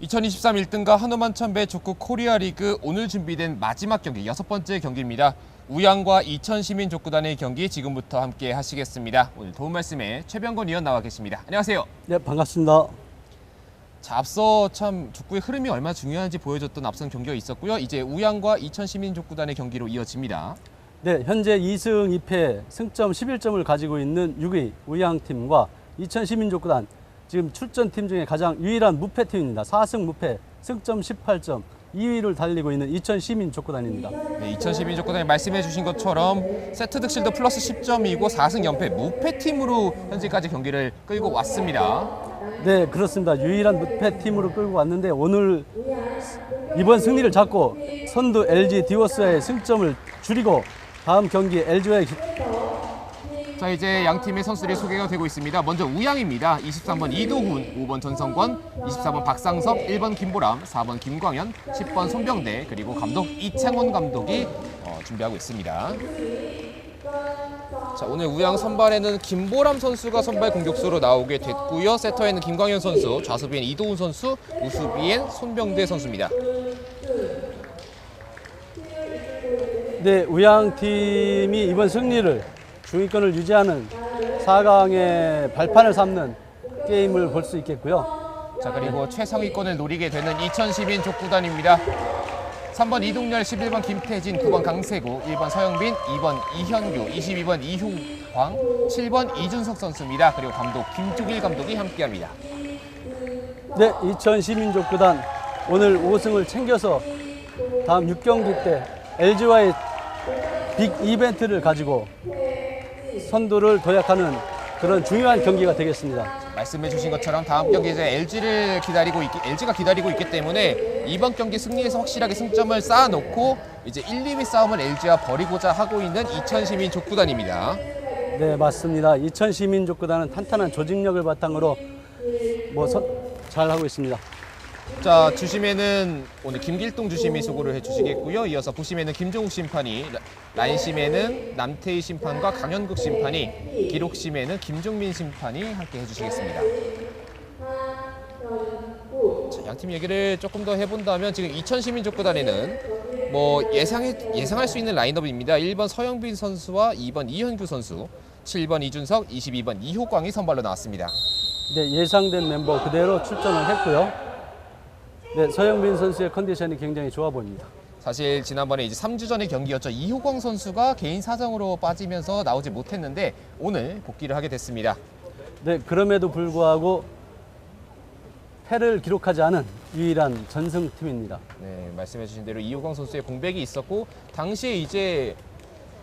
2023 1등과 한화만 천배 족구 코리아 리그 오늘 준비된 마지막 경기 6번째 경기입니다. 우양과 이천시민 족구단의 경기 지금부터 함께 하시겠습니다. 오늘 도움 말씀에 최병건 위원 나와 계십니다. 안녕하세요. 네, 반갑습니다. 자, 앞서 참 족구의 흐름이 얼마나 중요한지 보여줬던 앞선 경기가 있었고요. 이제 우양과 이천시민 족구단의 경기로 이어집니다. 네, 현재 2승 2패 승점 11점을 가지고 있는 6위 우양팀과 이천시민족구단 지금 출전팀 중에 가장 유일한 무패팀입니다. 4승 무패 승점 18점 2위를 달리고 있는 이천시민족구단입니다. 네, 이천시민 족구단이 말씀해 주신 것처럼 세트 득실도 플러스 10점이고 4승 연패 무패팀으로 현재까지 경기를 끌고 왔습니다. 네, 그렇습니다. 유일한 무패팀으로 끌고 왔는데 오늘 이번 승리를 잡고 선두 LG 디워스와의 승점을 줄이고 다음 경기 LG와의 자, 이제 양 팀의 선수들이 소개가 되고 있습니다. 먼저 우양입니다. 23번 이도훈, 5번 전성권, 24번 박상섭, 1번 김보람, 4번 김광현, 10번 손병대, 그리고 감독 이창원 감독이 준비하고 있습니다. 자, 오늘 우양 선발에는 김보람 선수가 선발 공격수로 나오게 됐고요. 세터에는 김광현 선수, 좌수비엔 이도훈 선수, 우수비엔 손병대 선수입니다. 네, 우양팀이 이번 승리를 중위권을 유지하는 4강의 발판을 삼는 게임을 볼 수 있겠고요. 자, 그리고 최상위권을 노리게 되는 이천시민 족구단입니다. 3번 이동열, 11번 김태진, 9번 강세구, 1번 서영빈, 2번 이현규, 22번 이효광, 7번 이준석 선수입니다. 그리고 감독 김종일 감독이 함께합니다. 네, 이천시민족구단 오늘 5승을 챙겨서 다음 6경기 때 LG와의 빅 이벤트를 가지고 선두를 도약하는 그런 중요한 경기가 되겠습니다. 말씀해 주신 것처럼 다음 경기 이제 LG가 기다리고 있기 때문에 이번 경기 승리해서 확실하게 승점을 쌓아놓고 이제 1, 2위 싸움을 LG와 벌이고자 하고 있는 이천시민 족구단입니다. 네, 맞습니다. 이천시민족구단은 탄탄한 조직력을 바탕으로 잘 하고 있습니다. 자, 주심에는 오늘 김길동 주심이 수고를 해주시겠고요. 이어서 부심에는 김종욱 심판이, 라인심에는 남태희 심판과 강현국 심판이, 기록심에는 김종민 심판이 함께 해주시겠습니다. 자, 양팀 얘기를 조금 더 해본다면 지금 이천시민족구단에는 예상할 수 있는 라인업입니다. 1번 서영빈 선수와 2번 이현규 선수, 7번 이준석, 22번 이효광이 선발로 나왔습니다. 네, 예상된 멤버 그대로 출전을 했고요. 네, 서영빈 선수의 컨디션이 굉장히 좋아 보입니다. 사실 지난번에 이제 3주 전의 경기였죠. 이효광 선수가 개인 사정으로 빠지면서 나오지 못했는데 오늘 복귀를 하게 됐습니다. 네, 그럼에도 불구하고 패를 기록하지 않은 유일한 전승팀입니다. 네, 말씀해 주신 대로 이효광 선수의 공백이 있었고 당시에 이제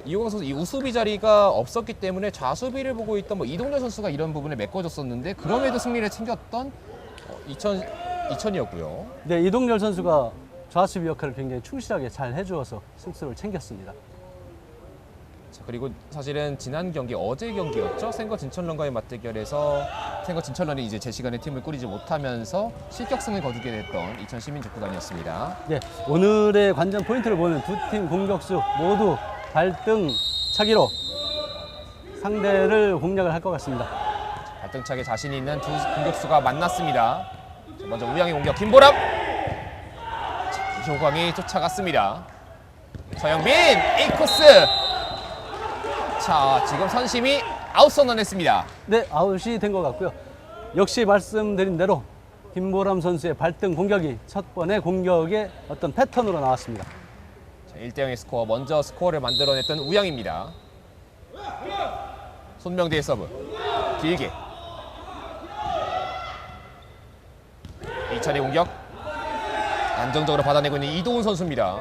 이효광 선수 이 우수비 자리가 없었기 때문에 좌수비를 보고 있던 이동열 선수가 이런 부분에 메꿔줬었는데 그럼에도 승리를 챙겼던 이천이었고요. 네, 이동열 선수가 좌수비 역할을 굉장히 충실하게 잘 해주어서 승수를 챙겼습니다. 자, 그리고 사실은 지난 경기 어제 경기였죠. 생거 진천런과의 맞대결에서 생거 진천런이 이제 제 시간에 팀을 꾸리지 못하면서 실격승을 거두게 됐던 이천시민족구단이었습니다. 네, 오늘의 관전 포인트를 보는 두 팀 공격수 모두 발등 차기로 상대를 공략을 할 것 같습니다. 발등차게 자신 있는 두 공격수가 만났습니다. 자, 먼저 우양의 공격 김보람. 효광이 쫓아갔습니다. 서영빈 A코스. 자, 지금 선심이 아웃 선언했습니다. 네, 아웃이 된 것 같고요. 역시 말씀드린 대로 김보람 선수의 발등 공격이 첫 번의 공격의 어떤 패턴으로 나왔습니다. 자, 1대0의 스코어, 먼저 스코어를 만들어냈던 우양입니다. 손명대의 서브 길게. 이찬의 공격 안정적으로 받아내고 있는 이도훈 선수입니다.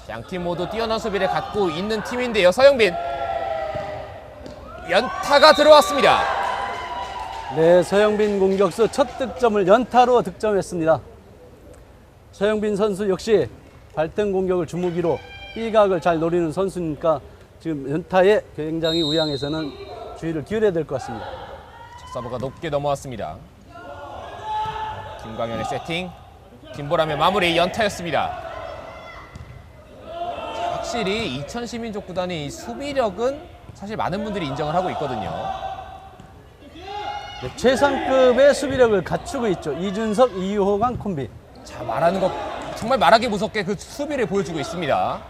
양팀 모두 뛰어난 수비를 갖고 있는 팀인데요. 서영빈 연타가 들어왔습니다. 네, 서영빈 공격수 첫 득점을 연타로 득점했습니다. 서영빈 선수 역시 발등 공격을 주무기로 B각을 잘 노리는 선수니까 지금 연타에 굉장히 우양에서는 주의를 기울여야 될 것 같습니다. 첫 서브가 높게 넘어왔습니다. 김광현의 세팅, 김보람의 마무리 연타였습니다. 확실히 이천시민족구단의 이 수비력은 사실 많은 분들이 인정을 하고 있거든요. 네, 최상급의 수비력을 갖추고 있죠. 이준석, 이호강 콤비. 자, 말하는 거 정말 말하기 무섭게 그 수비를 보여주고 있습니다.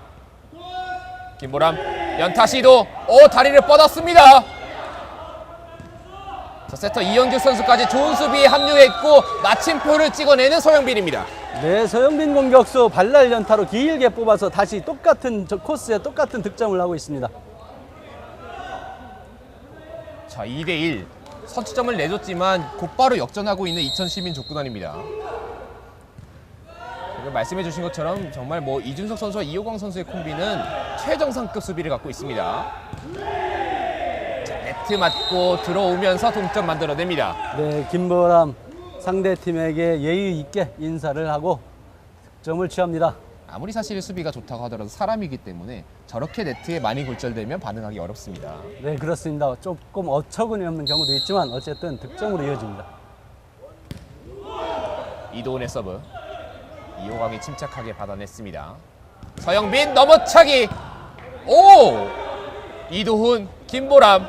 김보람 연타 시도. 오, 다리를 뻗었습니다. 자, 세터 이영규 선수까지 좋은 수비에 합류했고 마침표를 찍어내는 서영빈입니다. 네, 서영빈 공격수 발날 연타로 길게 뽑아서 다시 똑같은 코스에 똑같은 득점을 하고 있습니다. 자, 2대1 선취점을 내줬지만 곧바로 역전하고 있는 이천시민 족구단입니다. 말씀해 주신 것처럼 정말 뭐 이준석 선수와 이호광 선수의 콤비는 최정상급 수비를 갖고 있습니다. 자, 네트 맞고 들어오면서 동점 만들어냅니다. 네, 김보람 상대팀에게 예의 있게 인사를 하고 득점을 취합니다. 아무리 사실 수비가 좋다고 하더라도 사람이기 때문에 저렇게 네트에 많이 굴절되면 반응하기 어렵습니다. 네, 그렇습니다. 조금 어처구니 없는 경우도 있지만 어쨌든 득점으로 이어집니다. 이도훈의 서브. 이호광이 침착하게 받아냈습니다. 서영빈 넘어차기. 오! 이도훈, 김보람,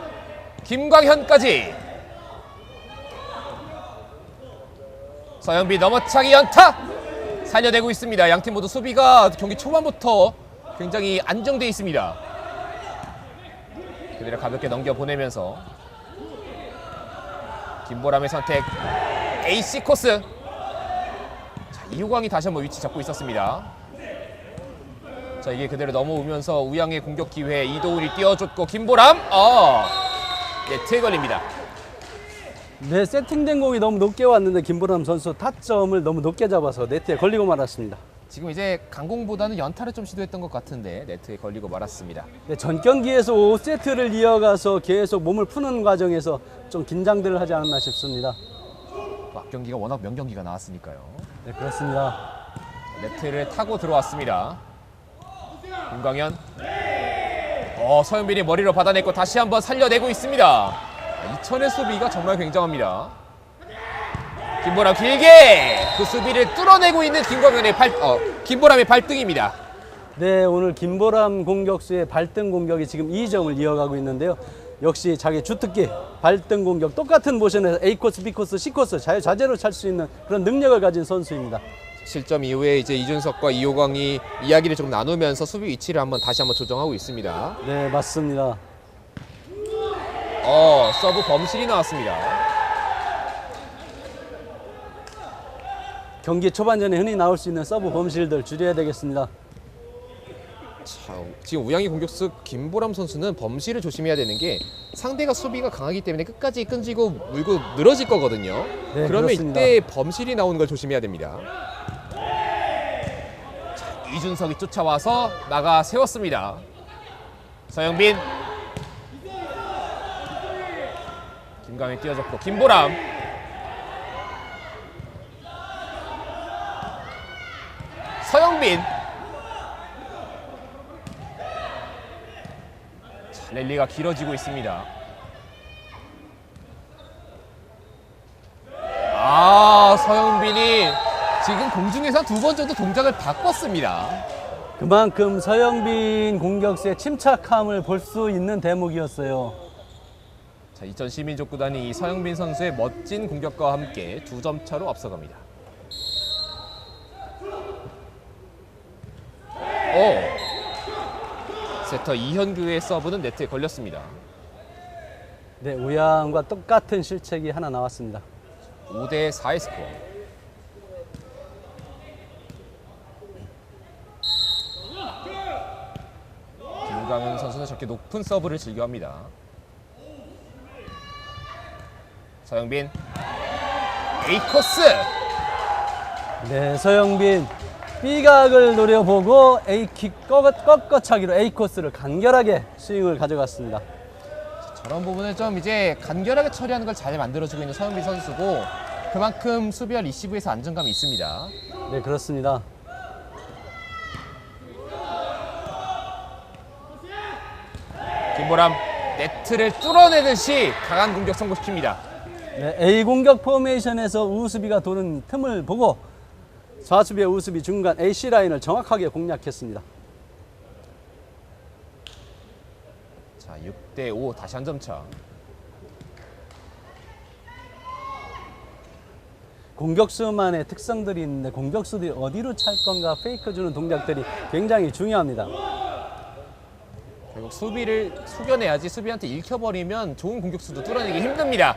김광현까지. 서영빈 넘어차기 연타. 살려내고 있습니다. 양팀 모두 수비가 경기 초반부터 굉장히 안정되어 있습니다. 그대로 가볍게 넘겨보내면서 김보람의 선택. AC 코스. 이호광이 다시 한번 위치 잡고 있었습니다. 자, 이게 그대로 넘어오면서 우양의 공격 기회. 이도훈이 띄워줬고 김보람. 네트에 걸립니다. 네, 세팅된 공이 너무 높게 왔는데 김보람 선수 타점을 너무 높게 잡아서 네트에 걸리고 말았습니다. 지금 이제 강공보다는 연타를 좀 시도했던 것 같은데 네트에 걸리고 말았습니다. 네, 전 경기에서 5세트를 이어가서 계속 몸을 푸는 과정에서 좀 긴장들을 하지 않았나 싶습니다. 앞경기가 워낙 명경기가 나왔으니까요. 네, 그렇습니다. 네트를 타고 들어왔습니다. 김광현. 서현빈이 머리로 받아냈고 다시 한번 살려내고 있습니다. 이천의 수비가 정말 굉장합니다. 김보람 길게 그 수비를 뚫어내고 있는 김보람의 발등입니다. 네, 오늘 김보람 공격수의 발등 공격이 지금 2점을 이어가고 있는데요. 역시 자기 주특기 발등 공격 똑같은 모션에서 A코스, B코스, C코스 자유자재로 찰 수 있는 그런 능력을 가진 선수입니다. 실점 이후에 이제 이준석과 이호광이 이야기를 좀 나누면서 수비 위치를 다시 한번 조정하고 있습니다. 네, 맞습니다. 서브 범실이 나왔습니다. 경기 초반전에 흔히 나올 수 있는 서브 범실들 줄여야 되겠습니다. 자, 지금 우양이 공격수 김보람 선수는 범실을 조심해야 되는 게 상대가 수비가 강하기 때문에 끝까지 끈지고 물고 늘어질 거거든요. 네, 그러면 그렇습니다. 이때 범실이 나오는 걸 조심해야 됩니다. 자, 이준석이 쫓아와서 나가 세웠습니다. 서영빈. 김광현이 띄워줬고 김보람. 서영빈. 랠리가 길어지고 있습니다. 서영빈이 지금 공중에서 2번 정도 동작을 바꿨습니다. 그만큼 서영빈 공격수의 침착함을 볼 수 있는 대목이었어요. 자, 이천 시민족구단이 이 서영빈 선수의 멋진 공격과 함께 2점 차로 앞서갑니다. 세터 이현규의 서브는 네트에 걸렸습니다. 네, 우양과 똑같은 실책이 하나 나왔습니다. 5대 4의 스코어. 김광현 선수는 저렇게 높은 서브를 즐겨합니다. 서영빈. A코스. 네, 서영빈 B각을 노려보고 A킥 꺾어차기로 A코스를 간결하게 스윙을 가져갔습니다. 저런 부분을 좀 이제 간결하게 처리하는 걸 잘 만들어주고 있는 서영빈 선수고 그만큼 수비와 리시브에서 안정감이 있습니다. 네, 그렇습니다. 김보람 네트를 뚫어내듯이 강한 공격 성공시킵니다. 네, A 공격 포메이션에서 우수비가 도는 틈을 보고 좌수비와 우수비 중간 AC 라인을 정확하게 공략했습니다. 자, 6대 5 다시 한 점 차. 공격수만의 특성들이 있는데 공격수들이 어디로 찰 건가 페이크 주는 동작들이 굉장히 중요합니다. 결국 수비를 숙여내야지 수비한테 읽혀버리면 좋은 공격수도 뚫어내기 힘듭니다.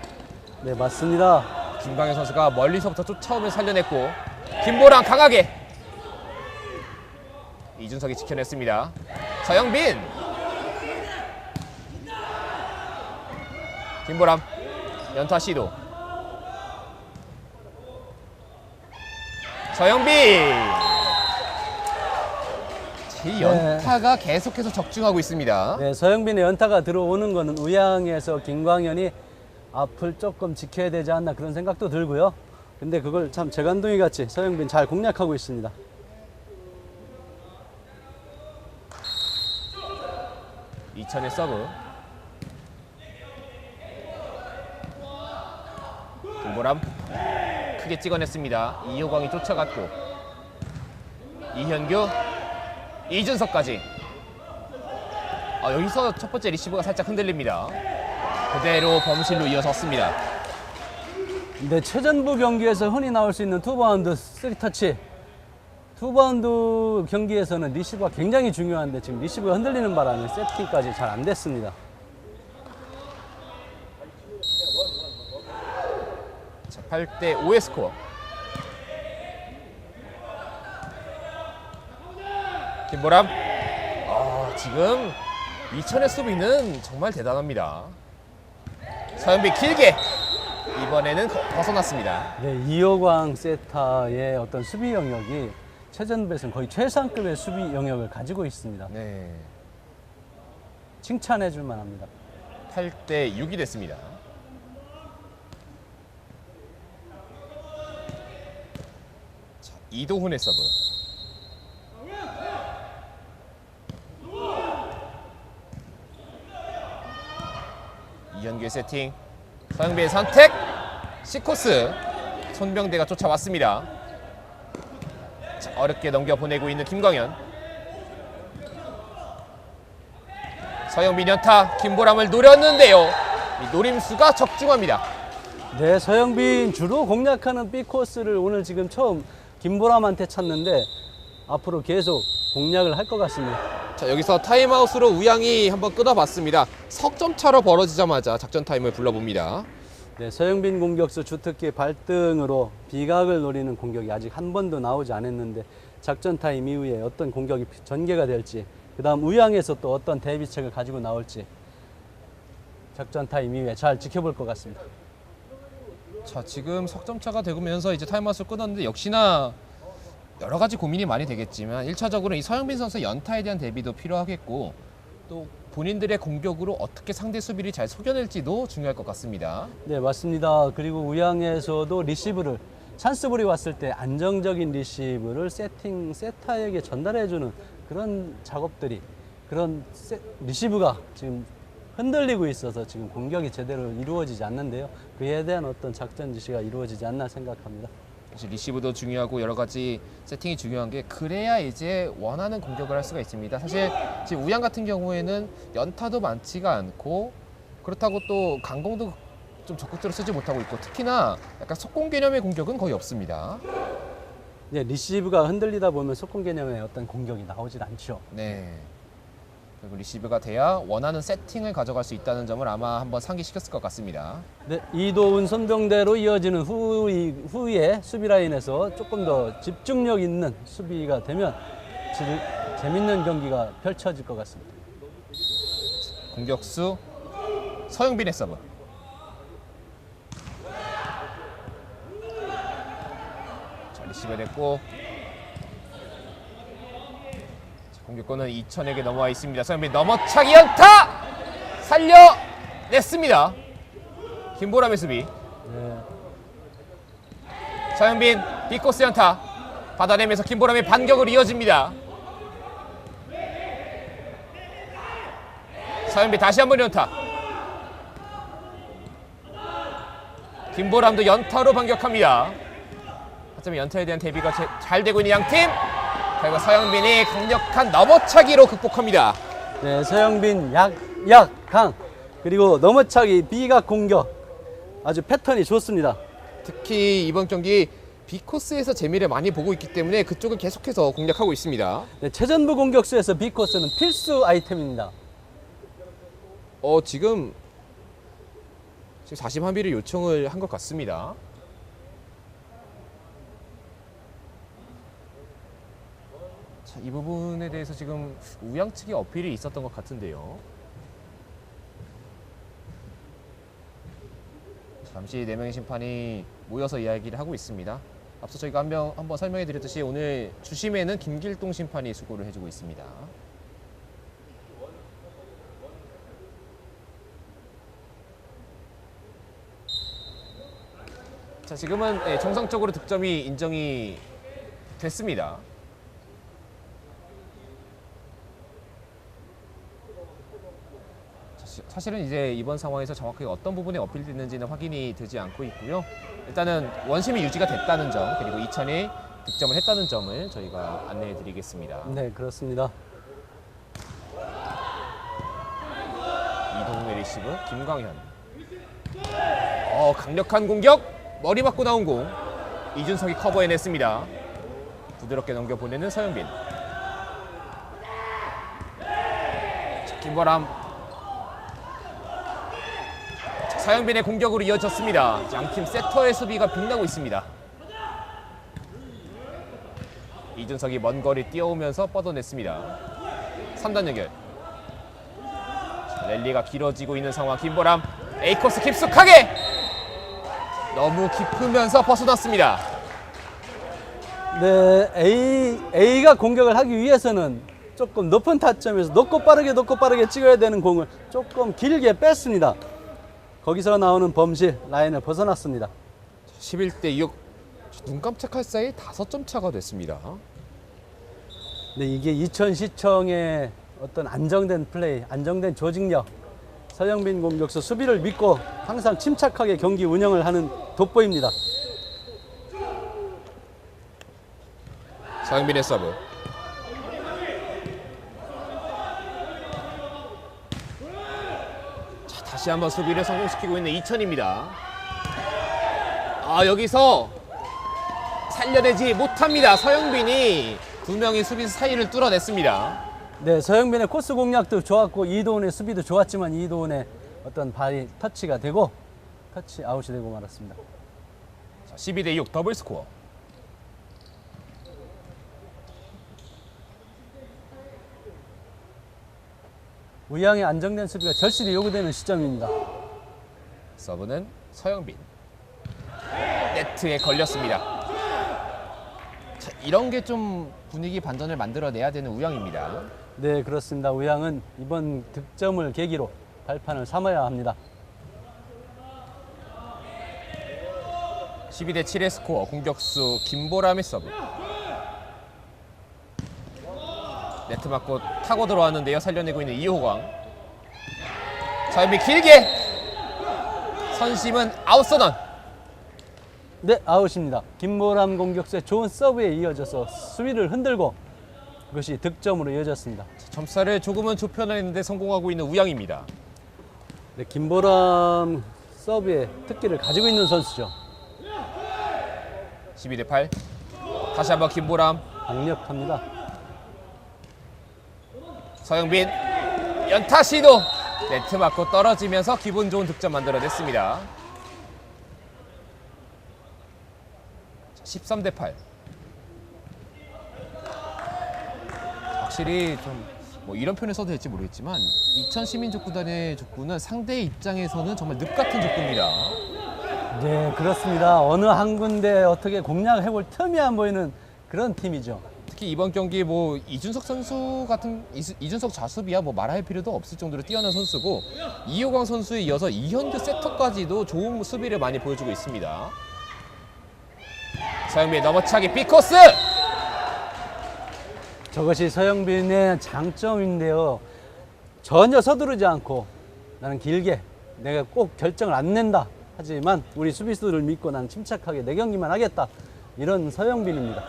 네, 맞습니다. 김광현 선수가 멀리서부터 쫓아오며 살려냈고 김보람 강하게 이준석이 지켜냈습니다. 서영빈 김보람 연타 시도 서영빈 이 연타가 계속해서 적중하고 있습니다. 네, 서영빈의 연타가 들어오는 거는 우양에서 김광현이 앞을 조금 지켜야 되지 않나 그런 생각도 들고요. 근데 그걸 참 재간둥이 같이 서영빈 잘 공략하고 있습니다. 이천의 서브 김보람 크게 찍어냈습니다. 이호광이 쫓아갔고 이현규 이준석까지 여기서 첫 번째 리시브가 살짝 흔들립니다. 그대로 범실로 이어섰습니다. 근데 최전부 경기에서 흔히 나올 수 있는 투바운드, 쓰리터치 투바운드 경기에서는 리시브가 굉장히 중요한데 지금 리시브가 흔들리는 바람에 세팅까지 잘 안 됐습니다. 자, 8대 5의 스코어. 김보람 지금 이천의 수비는 정말 대단합니다. 서영빈 길게 이번에는 벗어났습니다. 네, 이호광 세타의 어떤 수비 영역이 최전부에서는 거의 최상급의 수비 영역을 가지고 있습니다. 네, 칭찬해 줄 만합니다. 8대 6이 됐습니다. 자, 이도훈의 서브. 이현규의 세팅. 서영빈의 선택. C코스. 손병대가 쫓아왔습니다. 자, 어렵게 넘겨보내고 있는 김광현. 서영빈 연타. 김보람을 노렸는데요. 이 노림수가 적중합니다. 네, 서영빈 주로 공략하는 B코스를 오늘 지금 처음 김보람한테 찼는데 앞으로 계속 공략을 할 것 같습니다. 자, 여기서 타임아웃으로 우양이 한번 끊어봤습니다. 석점 차로 벌어지자마자 작전 타임을 불러봅니다. 네, 서영빈 공격수 주특기 발등으로 비각을 노리는 공격이 아직 한 번도 나오지 않았는데 작전 타임 이후에 어떤 공격이 전개가 될지 그 다음 우양에서 또 어떤 대비책을 가지고 나올지 작전 타임 이후에 잘 지켜볼 것 같습니다. 자, 지금 석점차가 되면서 이제 타임아웃을 끊었는데 역시나 여러 가지 고민이 많이 되겠지만 1차적으로 이 서영빈 선수 연타에 대한 대비도 필요하겠고 또 본인들의 공격으로 어떻게 상대 수비를 잘 속여낼지도 중요할 것 같습니다. 네, 맞습니다. 그리고 우양에서도 리시브를 찬스볼이 왔을 때 안정적인 리시브를 세타에게 전달해주는 그런 작업들이 그런 리시브가 지금 흔들리고 있어서 지금 공격이 제대로 이루어지지 않는데요. 그에 대한 어떤 작전 지시가 이루어지지 않나 생각합니다. 사실 리시브도 중요하고 여러 가지 세팅이 중요한 게 그래야 이제 원하는 공격을 할 수가 있습니다. 사실 지금 우양 같은 경우에는 연타도 많지가 않고 그렇다고 또 강공도 좀 적극적으로 쓰지 못하고 있고 특히나 약간 속공 개념의 공격은 거의 없습니다. 네, 리시브가 흔들리다 보면 속공 개념의 어떤 공격이 나오질 않죠. 네. 그리고 리시브가 돼야 원하는 세팅을 가져갈 수 있다는 점을 아마 한번 상기시켰을 것 같습니다. 네, 이도훈 손병대로 이어지는 후에 수비 라인에서 조금 더 집중력 있는 수비가 되면 재밌는 경기가 펼쳐질 것 같습니다. 공격수 서영빈의 서브. 자, 리시브 됐고 공격권은 이천에게 넘어와 있습니다. 서영빈 넘어차기 연타! 살려냈습니다. 김보람의 수비. 네. 서영빈 B코스 연타 받아내면서 김보람의 반격으로 이어집니다. 서영빈 다시 한번 연타. 김보람도 연타로 반격합니다. 하지만 연타에 대한 대비가 잘 되고 있는 양팀. 그리고 서영빈이 강력한 넘어차기로 극복합니다. 네, 서영빈 약, 강 그리고 넘어차기 비각 공격 아주 패턴이 좋습니다. 특히 이번 경기 B코스에서 재미를 많이 보고 있기 때문에 그쪽을 계속해서 공략하고 있습니다. 네, 최전부 공격수에서 B코스는 필수 아이템입니다. 지금 41비를 요청을 한 것 같습니다. 자, 이 부분에 대해서 지금 우양 측의 어필이 있었던 것 같은데요. 잠시 4명의 심판이 모여서 이야기를 하고 있습니다. 앞서 저희가 한번 설명해 드렸듯이 오늘 주심에는 김길동 심판이 수고를 해주고 있습니다. 자, 지금은 정상적으로 득점이 인정이 됐습니다. 사실은 이제 이번 상황에서 정확하게 어떤 부분에 어필됐는지는 확인이 되지 않고 있고요. 일단은 원심이 유지가 됐다는 점, 그리고 이천이 득점을 했다는 점을 저희가 안내해 드리겠습니다. 네, 그렇습니다. 이동우의 리시브, 김광현. 강력한 공격, 머리 맞고 나온 공. 이준석이 커버해냈습니다. 부드럽게 넘겨보내는 서영빈. 자, 김보람. 서영빈의 공격으로 이어졌습니다. 양팀 세터의 수비가 빛나고 있습니다. 이준석이 먼 거리 뛰어오면서 뻗어냈습니다. 3단 연결. 랠리가 길어지고 있는 상황. 김보람 A코스 깊숙하게 너무 깊으면서 벗어났습니다. 네, A가 공격을 하기 위해서는 조금 높은 타점에서 높고 빠르게 찍어야 되는 공을 조금 길게 뺐습니다. 거기서 나오는 범실 라인을 벗어났습니다. 11대 6. 눈 깜짝할 사이 5점 차가 됐습니다. 네, 이게 이천시청의 어떤 안정된 플레이, 안정된 조직력, 서영빈 공격수 수비를 믿고 항상 침착하게 경기 운영을 하는 돋보입니다. 서영빈의 서브. 자, 다시 한번 수비를 성공시키고 있는 이천입니다. 여기서 살려내지 못합니다. 서영빈이 2명의 수비수 사이를 뚫어냈습니다. 네, 서영빈의 코스 공략도 좋았고 이도훈의 수비도 좋았지만 이도훈의 어떤 발이 터치가 되고 터치 아웃이 되고 말았습니다. 자, 12대 6 더블 스코어. 우양의 안정된 수비가 절실히 요구되는 시점입니다. 서브는 서영빈. 네트에 걸렸습니다. 자, 이런 게 좀 분위기 반전을 만들어내야 되는 우양입니다. 네, 그렇습니다. 우양은 이번 득점을 계기로 발판을 삼아야 합니다. 12대 7의 스코어. 공격수 김보람의 서브. 네트 맞고 타고 들어왔는데요. 살려내고 있는 이호광. 서영빈 길게. 선심은 아웃선언. 네, 아웃입니다. 김보람 공격수의 좋은 서브에 이어져서 수비를 흔들고 그것이 득점으로 이어졌습니다. 점수를 조금은 좁혀내는데 성공하고 있는 우양입니다. 네, 김보람 서브의 특기를 가지고 있는 선수죠. 12대 8. 다시 한번 김보람. 강력합니다. 서영빈 연타 시도. 네트 맞고 떨어지면서 기분 좋은 득점 만들어냈습니다. 13대 8. 확실히 좀 뭐 이런 표현을 써도 될지 모르겠지만 이천 시민족구단의 족구는 상대의 입장에서는 정말 늪 같은 족구입니다. 네, 그렇습니다. 어느 한 군데 어떻게 공략해 볼 틈이 안 보이는 그런 팀이죠. 특히 이번 경기 뭐 이준석 선수 같은 이준석 좌수비야 뭐 말할 필요도 없을 정도로 뛰어난 선수고 이호광 선수에 이어서 이현규 세터까지도 좋은 수비를 많이 보여주고 있습니다. 서영빈 넘어차기 B코스. 저것이 서영빈의 장점인데요. 전혀 서두르지 않고 나는 길게 내가 꼭 결정을 안 낸다. 하지만 우리 수비수들을 믿고 나는 침착하게 내 경기만 하겠다. 이런 서영빈입니다.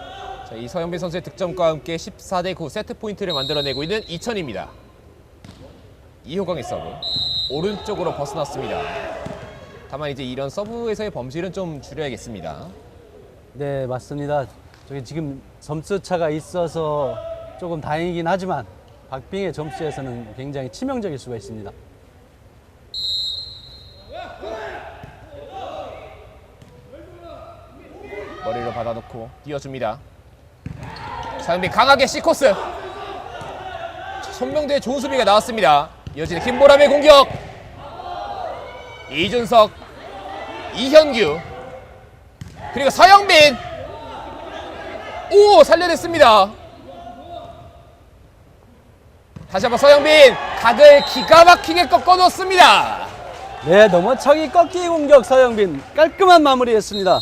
자, 이 서영빈 선수의 득점과 함께 14대 9 세트 포인트를 만들어내고 있는 이천입니다. 이호광의 서브. 오른쪽으로 벗어났습니다. 다만 이제 이런 서브에서의 범실은 좀 줄여야겠습니다. 네, 맞습니다. 저기 지금 점수 차가 있어서 조금 다행이긴 하지만 박빙의 점수에서는 굉장히 치명적일 수가 있습니다. 머리로 받아놓고 띄워줍니다. 서영빈 강하게 C코스. 손명대의 좋은 수비가 나왔습니다. 이어지는 김보람의 공격. 이준석, 이현규, 그리고 서영빈. 오, 살려냈습니다. 다시 한번 서영빈 각을 기가 막히게 꺾어놓습니다. 네, 넘어차기 꺾기 공격 서영빈 깔끔한 마무리했습니다.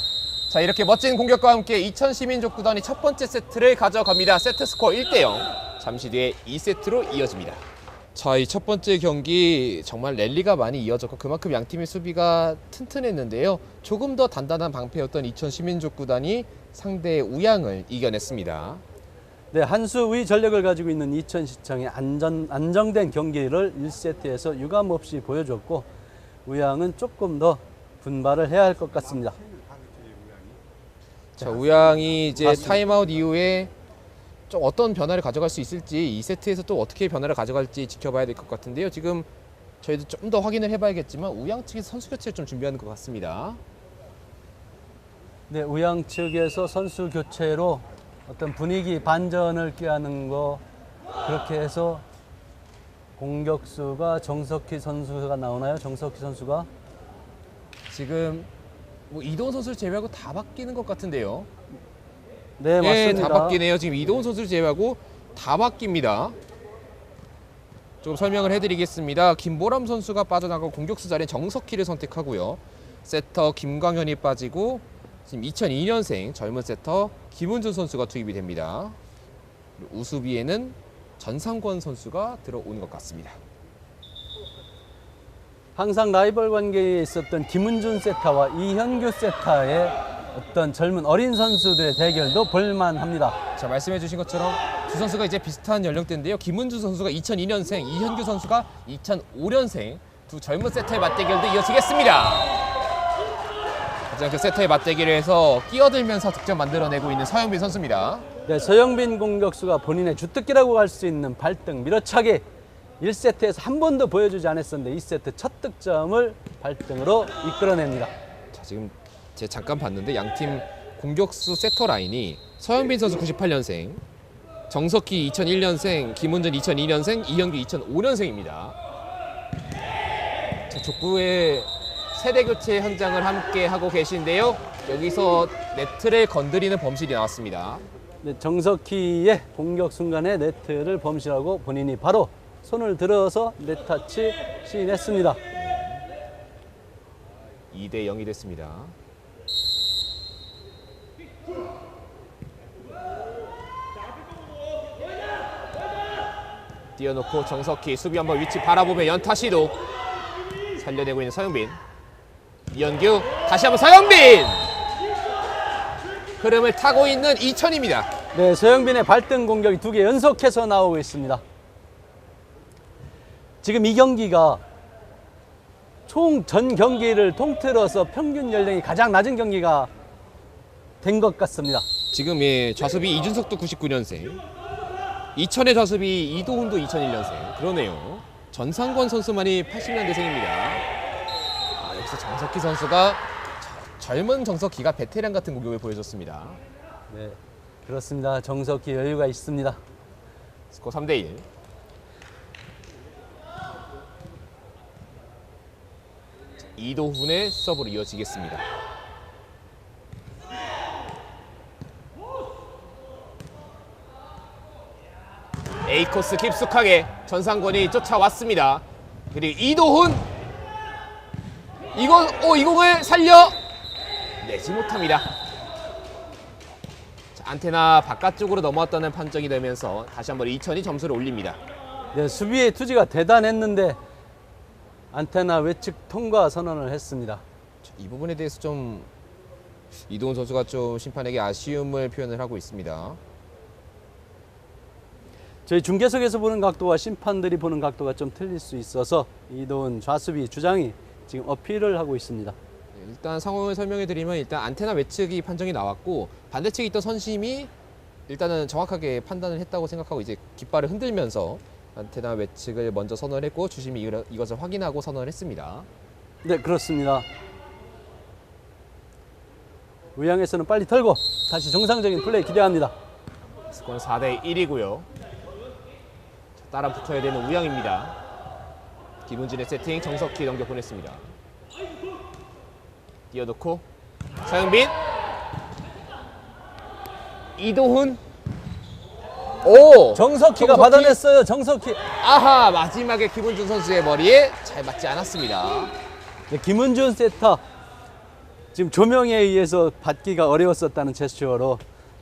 자, 이렇게 멋진 공격과 함께 이천 시민족구단이 첫 번째 세트를 가져갑니다. 세트 스코어 1대0. 잠시 뒤에 2세트로 이어집니다. 자, 이 첫 번째 경기 정말 랠리가 많이 이어졌고 그만큼 양 팀의 수비가 튼튼했는데요. 조금 더 단단한 방패였던 이천 시민족구단이 상대의 우양을 이겨냈습니다. 네, 한 수 위 전력을 가지고 있는 이천시청이 안정된 경기를 1세트에서 유감없이 보여줬고 우양은 조금 더 분발을 해야 할 것 같습니다. 자, 우양이 이제 맞습니다. 타임아웃 이후에 좀 어떤 변화를 가져갈 수 있을지 2세트에서 또 어떻게 변화를 가져갈지 지켜봐야 될 것 같은데요. 지금 저희도 좀 더 확인을 해봐야겠지만 우양 측에서 선수 교체를 좀 준비하는 것 같습니다. 네, 우양 측에서 선수 교체로 어떤 분위기 반전을 꾀하는 거 그렇게 해서 공격수가 정석희 선수가 나오나요? 정석희 선수가 지금 뭐 이동훈 선수를 제외하고 다 바뀌는 것 같은데요. 네, 네, 맞습니다. 다 바뀌네요. 지금 이동훈 선수를 제외하고 다 바뀝니다. 조금 설명을 해드리겠습니다. 김보람 선수가 빠져나가고 공격수 자리에 정석희를 선택하고요. 세터 김광현이 빠지고 지금 2002년생 젊은 세터 김은준 선수가 투입이 됩니다. 그리고 우수비에는 전상권 선수가 들어오는 것 같습니다. 항상 라이벌 관계에 있었던 김은준 세타와 이현규 세타의 어떤 젊은 어린 선수들의 대결도 볼만합니다. 자, 말씀해 주신 것처럼 두 선수가 이제 비슷한 연령대인데요. 김은주 선수가 2002년생, 이현규 선수가 2005년생 두 젊은 세터의 맞대결도 이어지겠습니다. 가장 그 세터의 맞대결을 해서 끼어들면서 득점 만들어내고 있는 서영빈 선수입니다. 네, 서영빈 공격수가 본인의 주특기라고 할 수 있는 발등 밀어차기 1세트에서 한 번도 보여주지 않았었는데 2세트 첫 득점을 발등으로 이끌어냅니다. 자, 지금 제가 잠깐 봤는데 양팀 공격수 세터 라인이 서영빈 선수 98년생, 정석희 2001년생, 김은준 2002년생, 이현규 2005년생입니다. 자, 족구의 세대 교체 현장을 함께 하고 계신데요. 여기서 네트를 건드리는 범실이 나왔습니다. 네, 정석희의 공격 순간에 네트를 범실하고 본인이 바로 손을 들어서 네타치 시인했습니다. 2대0이 됐습니다. 띄워놓고 정석희 수비 한번 위치 바라보며 연타 시도 살려내고 있는 서영빈. 이현규 다시 한번 서영빈. 흐름을 타고 있는 이천입니다. 네, 서영빈의 발등 공격이 2개 연속해서 나오고 있습니다. 지금 이 경기가 총 전 경기를 통틀어서 평균 연령이 가장 낮은 경기가 된 것 같습니다. 지금 좌수비 이준석도 99년생, 이천의 좌수비 이도훈도 2001년생. 그러네요. 전상권 선수만이 80년대생입니다. 아, 여기서 정석희 선수가 젊은 정석희가 베테랑 같은 공격을 보여줬습니다. 네, 그렇습니다. 정석희 여유가 있습니다. 스코어 3대1. 이도훈의 서브로 이어지겠습니다. A코스 깊숙하게 전상권이 쫓아왔습니다. 그리고 이도훈 이 공을 살려 내지 못합니다. 자, 안테나 바깥쪽으로 넘어왔다는 판정이 되면서 다시 한번 이천이 점수를 올립니다. 네, 수비의 투지가 대단했는데 안테나 외측 통과 선언을 했습니다. 자, 이 부분에 대해서 좀 이도훈 선수가 좀 심판에게 아쉬움을 표현을 하고 있습니다. 저희 중계석에서 보는 각도와 심판들이 보는 각도가 좀 틀릴 수 있어서 이도훈 좌수비 주장이 지금 어필을 하고 있습니다. 일단 상황을 설명해 드리면 일단 안테나 외측이 판정이 나왔고 반대측에 있던 선심이 일단은 정확하게 판단을 했다고 생각하고 이제 깃발을 흔들면서 안테나 외측을 먼저 선언을 했고 주심이 이것을 확인하고 선언을 했습니다. 네, 그렇습니다. 우양에서는 빨리 털고 다시 정상적인 플레이 기대합니다. 스코어는 4대 1이고요. 따라 붙어야 되는 우양입니다. 김은진의 세팅, 정석희 넘겨 보냈습니다. 띄워놓고 서영빈, 이도훈, 오! 정석희가 받아냈어요. 정석희. 아하! 마지막에 김은준 선수의 머리에 잘 맞지 않았습니다. 네, 김은준 세터 지금 조명에 의해서 받기가 어려웠었다는 제스처로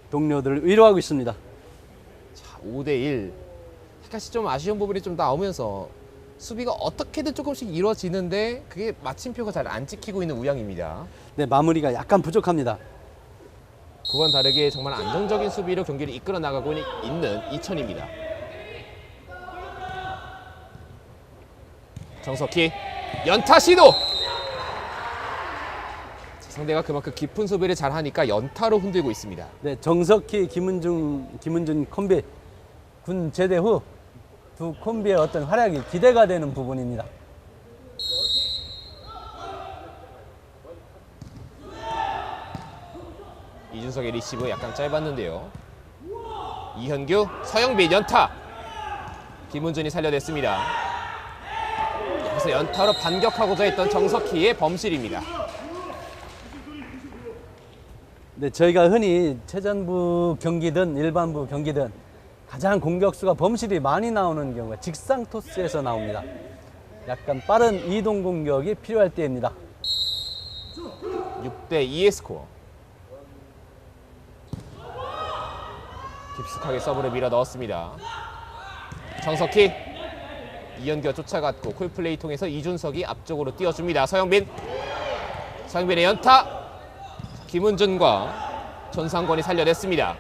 동료들을 위로하고 있습니다. 자, 5대 1. 약간씩 좀 아쉬운 부분이 좀 나오면서 수비가 어떻게든 조금씩 이루어지는데 그게 마침표가 잘 안 찍히고 있는 우양입니다. 네, 마무리가 약간 부족합니다. 그건 다르게 정말 안정적인 수비로 경기를 이끌어 나가고 있는 이천입니다. 정석희 연타 시도! 상대가 그만큼 깊은 수비를 잘하니까 연타로 흔들고 있습니다. 네, 정석희, 김은준 콤비 군 제대 후 두 콤비의 어떤 활약이 기대가 되는 부분입니다. 이준석의 리시브 약간 짧았는데요. 이현규, 서영빈 연타. 김은준이 살려냈습니다. 여기서 연타로 반격하고자 했던 정석희의 범실입니다. 네, 저희가 흔히 체전부 경기든 일반부 경기든 가장 공격수가 범실이 많이 나오는 경우가 직상 토스에서 나옵니다. 약간 빠른 이동 공격이 필요할 때입니다. 6대 2의 스코어. 깊숙하게 서브를 밀어 넣었습니다. 정석희, 이현규가 쫓아갔고 콜플레이 통해서 이준석이 앞쪽으로 띄워줍니다. 서영빈의 연타. 김은준과 전상권이 살려냈습니다.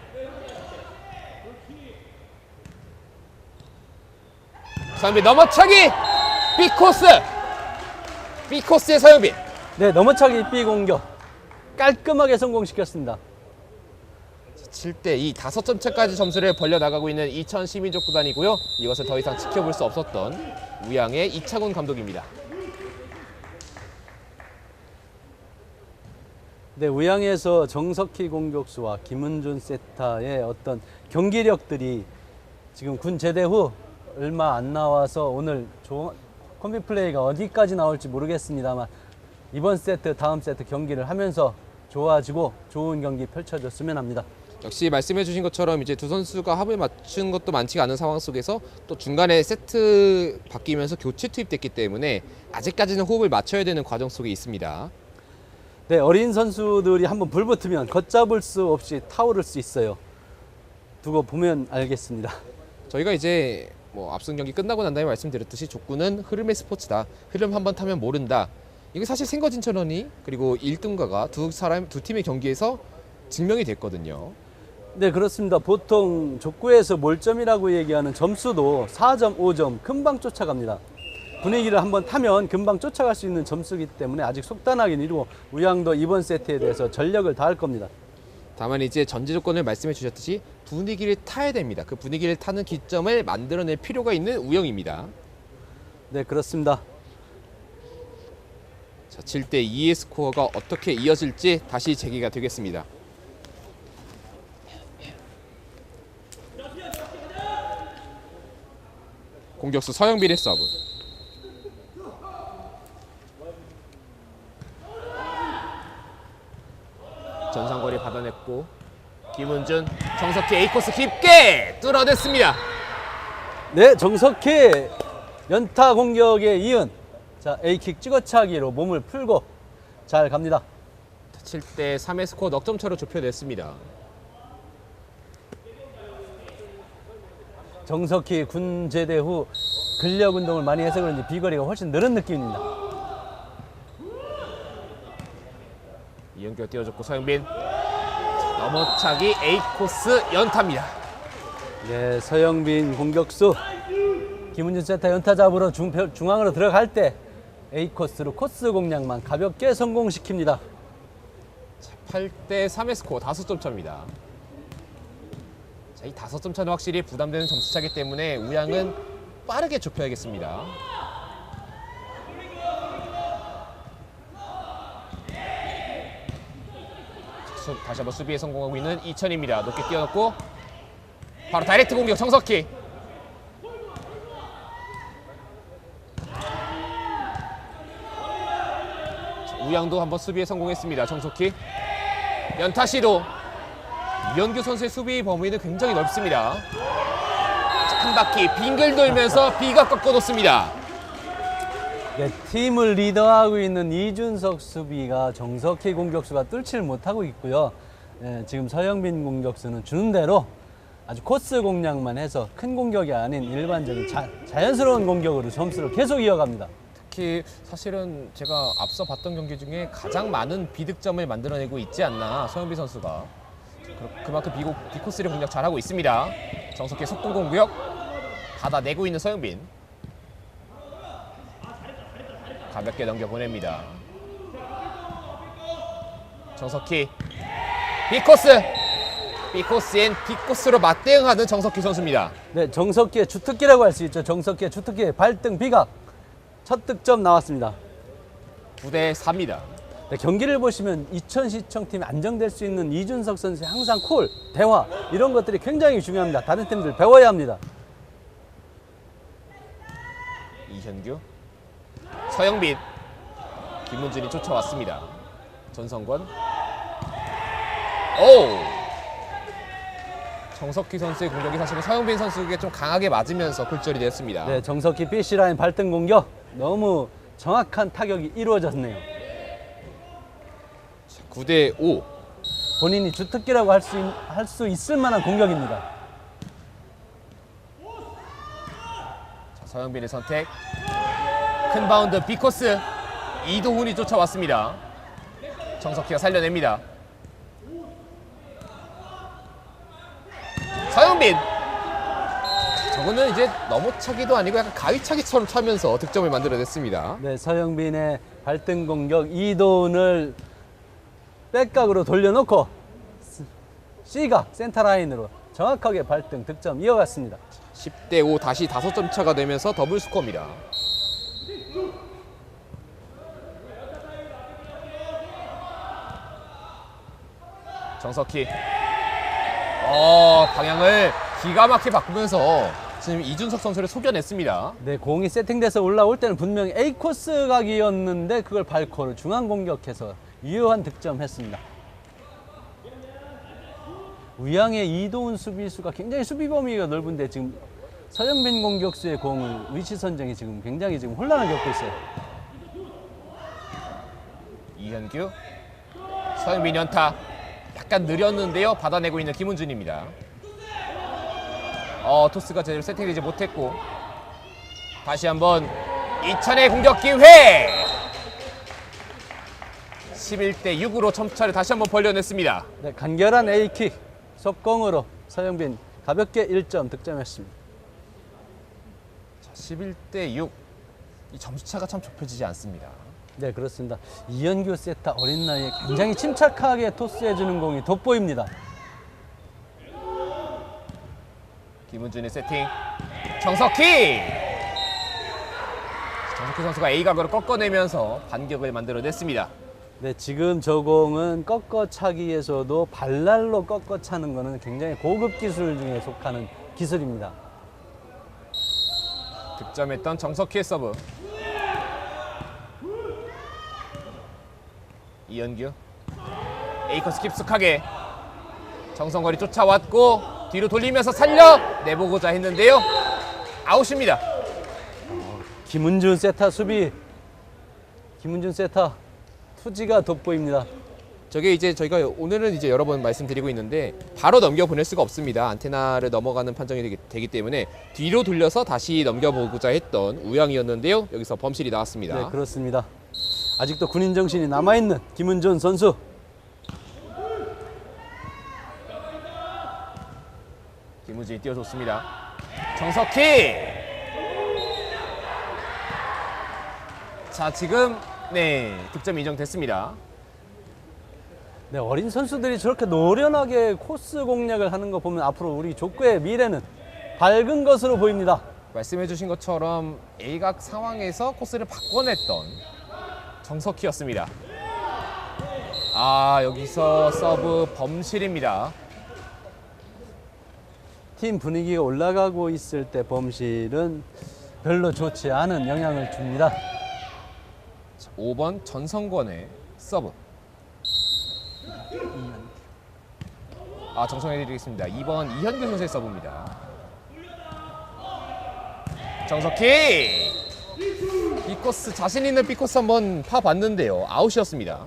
서영빈 넘어차기! B코스의 서영빈. 네, 넘어차기 B 공격 깔끔하게 성공시켰습니다. 7대 2, 5점 차까지 점수를 벌려나가고 있는 이천 시민족 구단이고요. 이것을 더 이상 지켜볼 수 없었던 우양의 이창훈 감독입니다. 네, 우양에서 정석희 공격수와 김은준 세타의 어떤 경기력들이 지금 군 제대 후 얼마 안 나와서 오늘 콤비 플레이가 어디까지 나올지 모르겠습니다만 이번 세트, 다음 세트 경기를 하면서 좋아지고 좋은 경기 펼쳐졌으면 합니다. 역시 말씀해 주신 것처럼 이제 두 선수가 합을 맞춘 것도 많지가 않은 상황 속에서 또 중간에 세트 바뀌면서 교체 투입됐기 때문에 아직까지는 호흡을 맞춰야 되는 과정 속에 있습니다. 네, 어린 선수들이 한번 불붙으면 걷잡을 수 없이 타오를 수 있어요. 두고 보면 알겠습니다. 저희가 이제 앞선 경기 끝나고 난 다음에 말씀드렸듯이 족구는 흐름의 스포츠다. 흐름 한번 타면 모른다. 이게 사실 생거진천원이 그리고 1등가가 두 팀의 경기에서 증명이 됐거든요. 네, 그렇습니다. 보통 족구에서 몰점이라고 얘기하는 점수도 4점, 5점 금방 쫓아갑니다. 분위기를 한번 타면 금방 쫓아갈 수 있는 점수이기 때문에 아직 속단하게 이루고 우양도 이번 세트에 대해서 전력을 다할 겁니다. 다만 이제 전제 조건을 말씀해 주셨듯이 분위기를 타야 됩니다. 그 분위기를 타는 기점을 만들어낼 필요가 있는 우영입니다. 네, 그렇습니다. 자, 7대 2의 스코어가 어떻게 이어질지 다시 재개가 되겠습니다. 공격수 서영빈의 서브. 전상거리 받아냈고 김은준, 정석희 A코스 깊게 뚫어냈습니다. 네, 정석희 연타 공격에 이은 자 A킥 찍어차기로 몸을 풀고 잘 갑니다. 7대 3의 스코어 넉점 차로 좁혀냈습니다. 정석희 군 제대 후 근력 운동을 많이 해서 그런지 비거리가 훨씬 늘은 느낌입니다. 이현규가 띄워줬고 서영빈 넘어차기 A코스 연타입니다. 네, 서영빈 공격수 김은준 세터 연타 잡으러 중앙으로 들어갈 때 A코스로 코스 공략만 가볍게 성공시킵니다. 8대 3의 스코어 5점 차입니다. 자, 이 5점 차는 확실히 부담되는 점수차이기 때문에 우양은 빠르게 좁혀야겠습니다. 다시 한번 수비에 성공하고 있는 이천입니다. 높게 뛰어넣고 바로 다이렉트 공격 정석희. 자, 우양도 한번 수비에 성공했습니다. 정석희 연타 시도. 이현규 선수의 수비 범위는 굉장히 넓습니다. 자, 한 바퀴 빙글 돌면서 B가 꺾어놓습니다. 네, 팀을 리더하고 있는 이준석 수비가 정석희 공격수가 뚫지를 못하고 있고요. 지금 서영빈 공격수는 주는 대로 아주 코스 공략만 해서 큰 공격이 아닌 일반적인 자연스러운 공격으로 점수를 계속 이어갑니다. 특히 사실은 제가 앞서 봤던 경기 중에 가장 많은 비득점을 만들어내고 있지 않나 서영빈 선수가. 그만큼 비코스를 공략 잘하고 있습니다. 정석희의 속공 공격 받아내고 있는 서영빈. 가볍게 넘겨보냅니다. 정석희 B코스엔 B코스로 맞대응하는 정석희 선수입니다. 네, 정석희의 주특기라고 할 수 있죠. 정석희의 주특기의 발등 비각 첫 득점 나왔습니다. 9대 4입니다. 네, 경기를 보시면 이천시청팀이 안정될 수 있는 이준석 선수의 항상 콜, 대화 이런 것들이 굉장히 중요합니다. 다른 팀들 배워야 합니다. 이현규, 서영빈, 김문준이 쫓아왔습니다. 전성권. 오! 정석희 선수의 공격이 사실은 서영빈 선수에게 좀 강하게 맞으면서 골절이 됐습니다. 네, 정석희 BC라인 발등 공격 너무 정확한 타격이 이루어졌네요. 9대 5. 본인이 주특기라고 할 수 있을 만한 공격입니다. 자, 서영빈의 선택. 큰 바운드 B코스. 이도훈이 쫓아왔습니다. 정석희가 살려냅니다. 서영빈. 저거는 이제 넘어차기도 아니고 약간 가위차기처럼 차면서 득점을 만들어냈습니다. 네, 서영빈의 발등 공격 이도훈을 백각으로 돌려놓고 C각 센터 라인으로 정확하게 발등 득점 이어갔습니다. 10대 5 다시 5점 차가 되면서 더블 스코어입니다. 정석희. 방향을 기가 막히게 바꾸면서 지금 이준석 선수를 속여냈습니다. 네, 공이 세팅돼서 올라올 때는 분명히 A 코스 각이었는데 그걸 밟고 중앙 공격해서 유효한 득점했습니다. 우양의 이도훈 수비수가 굉장히 수비 범위가 넓은데 지금 서영빈 공격수의 공을 위치 선정이 지금 굉장히 지금 혼란을 겪고 있어요. 이현규, 서영빈 연타. 약간 느렸는데요. 받아내고 있는 김훈준입니다. 토스가 제대로 세팅되지 못했고 다시 한번 이천의 공격 기회. 11대 6으로 점수차를 다시 한번 벌려냈습니다. 네, 간결한 A킥 속공으로 서영빈 가볍게 1점 득점했습니다. 11대 6. 이 점수차가 참 좁혀지지 않습니다. 네, 그렇습니다. 이현규 세타 어린 나이에 굉장히 침착하게 토스해주는 공이 돋보입니다. 김훈준의 세팅. 정석희 선수가 A각으로 꺾어내면서 반격을 만들어냈습니다. 네, 지금 저 공은 꺾어차기에서도 발날로 꺾어차는 것은 굉장히 고급 기술 중에 속하는 기술입니다. 득점했던 정석희의 서브. 이현규. A커스 깊숙하게. 정성거리 쫓아왔고 뒤로 돌리면서 살려내보고자 했는데요. 아웃입니다. 김은준 세타 수비. 김은준 세타 투지가 돋보입니다. 저게 이제 저희가 오늘은 이제 여러 번 말씀드리고 있는데 바로 넘겨보낼 수가 없습니다. 안테나를 넘어가는 판정이 되기 때문에 뒤로 돌려서 다시 넘겨보고자 했던 우양이었는데요. 여기서 범실이 나왔습니다. 네, 그렇습니다. 아직도 군인 정신이 남아있는 김은준 선수. 김우진이 띄워줬습니다. 정석희. 자, 지금 네, 득점 인정됐습니다. 네, 어린 선수들이 저렇게 노련하게 코스 공략을 하는 거 보면 앞으로 우리 족구의 미래는 밝은 것으로 보입니다. 말씀해 주신 것처럼 A각 상황에서 코스를 바꿔냈던 정석희였습니다. 아, 여기서 서브 범실입니다. 팀 분위기가 올라가고 있을 때 범실은 별로 좋지 않은 영향을 줍니다. 5번 전성권의 서브. 아, 정성해드리겠습니다. 2번 이현규 선수의 서브입니다. 정석희! B코스, 자신 있는 B코스 한번 파봤는데요. 아웃이었습니다.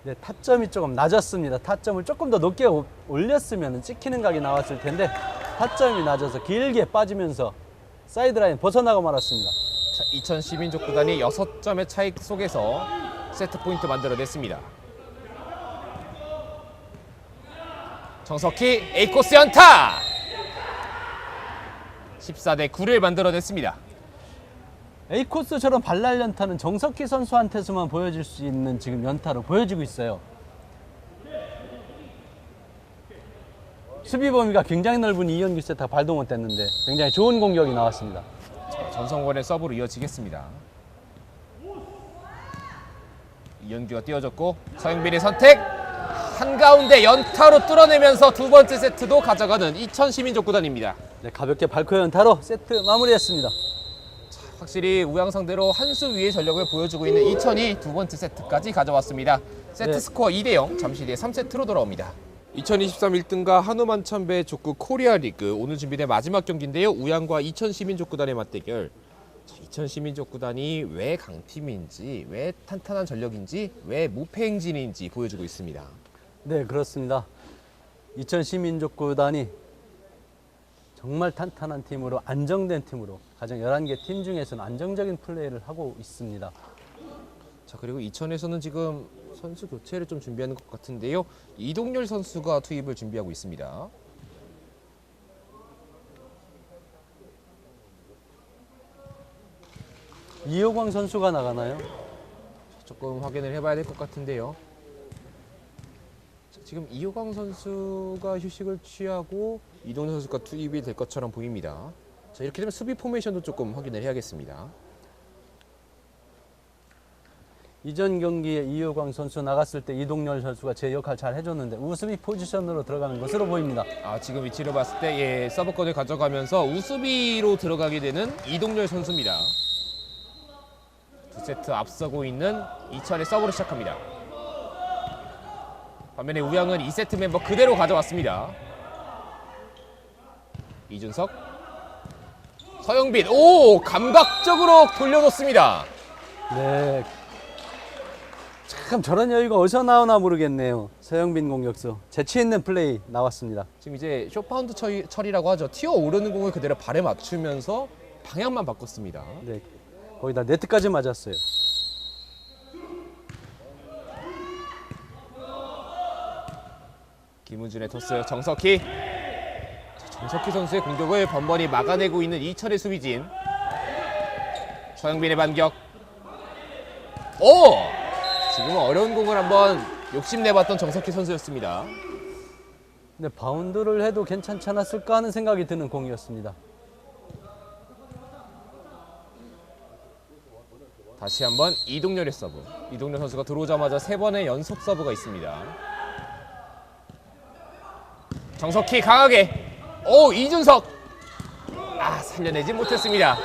네, 타점이 조금 낮았습니다. 타점을 조금 더 높게 올렸으면 찍히는 각이 나왔을 텐데 타점이 낮아서 길게 빠지면서 사이드라인 벗어나고 말았습니다. 자, 2000 시민족구단이 6점의 차이 속에서 세트 포인트 만들어냈습니다. 정석희 A코스 연타! 14대 9를 만들어냈습니다. A코스처럼 발랄 연타는 정석희 선수한테서만 보여줄 수 있는 지금 연타로 보여지고 있어요. 수비 범위가 굉장히 넓은 이현규 세터가 발동을 뗐는데 굉장히 좋은 공격이 나왔습니다. 자, 전성권의 서브로 이어지겠습니다. 이현규가 띄워줬고 서영빈의 선택! 한가운데 연타로 뚫어내면서 두 번째 세트도 가져가는 2000 시민족구단입니다. 네, 가볍게 발코 연타로 세트 마무리했습니다. 확실히 우양 상대로 한 수 위의 전력을 보여주고 있는 2000이 두 번째 세트까지 가져왔습니다. 세트 네. 스코어 2대 0, 잠시 뒤에 3세트로 돌아옵니다. 2023 1등과 한우만천배 족구 코리아 리그 오늘 준비된 마지막 경기인데요. 우양과 2000 시민족구단의 맞대결. 2000 시민족구단이 왜 강팀인지, 왜 탄탄한 전력인지, 왜 무패 행진인지 보여주고 있습니다. 네, 그렇습니다. 2000 시민족구단이 정말 탄탄한 팀으로 안정된 팀으로 가장 11개 팀 중에서는 안정적인 플레이를 하고 있습니다. 자, 그리고 2000에서는 지금 선수 교체를 좀 준비하는 것 같은데요. 이동열 선수가 투입을 준비하고 있습니다. 이호광 선수가 나가나요? 조금 확인을 해봐야 될 것 같은데요. 자, 지금 이호광 선수가 휴식을 취하고 이동열 선수가 투입이 될 것처럼 보입니다. 자, 이렇게 되면 수비 포메이션도 조금 확인을 해야겠습니다. 이전 경기에 이호광 선수 나갔을 때 이동열 선수가 제 역할 잘 해줬는데 우수비 포지션으로 들어가는 것으로 보입니다. 아, 지금 위치를 봤을 때 예, 서브권을 가져가면서 우수비로 들어가게 되는 이동열 선수입니다. 두 세트 앞서고 있는 2000의 서브로 시작합니다. 반면에 우양은 2세트 멤버 그대로 가져왔습니다. 이준석, 서영빈, 오! 감각적으로 돌려놓습니다. 네, 참 저런 여유가 어디서 나오나 모르겠네요. 서영빈 공격수 재치 있는 플레이 나왔습니다. 지금 이제 쇼파운드 처리라고 하죠. 튀어 오르는 공을 그대로 발에 맞추면서 방향만 바꿨습니다. 네, 거기다 네트까지 맞았어요. 김은준의 토스, 정석희. 자, 정석희 선수의 공격을 번번이 막아내고 있는 이철의 수비진. 서영빈의 반격. 오! 지금 어려운 공을 한번 욕심내봤던 정석희 선수였습니다. 근데 바운드를 해도 괜찮지 않았을까 하는 생각이 드는 공이었습니다. 다시 한번 이동열의 서브. 이동열 선수가 들어오자마자 3번의 연속 서브가 있습니다. 정석희 강하게. 오, 이준석. 아, 살려내지 못했습니다.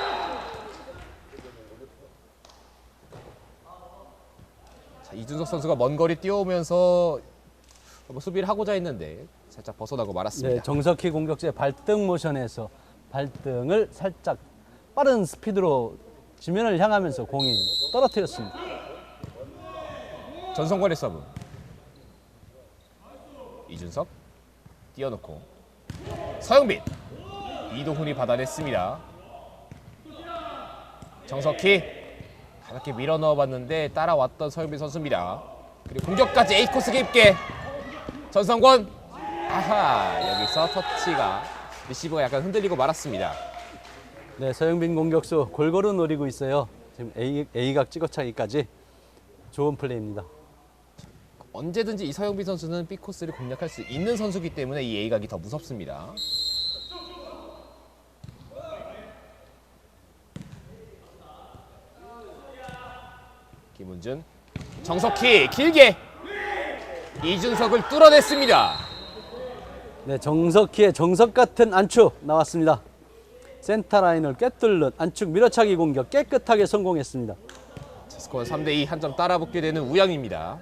자, 이준석 선수가 먼 거리 뛰어오면서 수비를 하고자 했는데 살짝 벗어나고 말았습니다. 네, 정석희 공격수의 발등 모션에서 발등을 살짝 빠른 스피드로 지면을 향하면서 공이 떨어뜨렸습니다. 전성권의 서브. 이준석 띄워놓고 서영빈, 이동훈이 받아냈습니다. 정석희 가볍게 밀어 넣어봤는데 따라왔던 서영빈 선수입니다. 그리고 공격까지 A코스 깊게 전성권. 아하, 여기서 터치가 리시버가 약간 흔들리고 말았습니다. 네, 서영빈 공격수 골고루 노리고 있어요. 지금 A각 찍어차기까지 좋은 플레이입니다. 언제든지 이 서영빈 선수는 B 코스를 공략할 수 있는 선수이기 때문에 이 A각이 더 무섭습니다. 김훈준, 정석희 길게 이준석을 뚫어냈습니다. 네, 정석희의 정석 같은 안축 나왔습니다. 센터 라인을 꿰뚫는 안축 밀어차기 공격 깨끗하게 성공했습니다. 스코어 3대2 한 점 따라붙게 되는 우양입니다.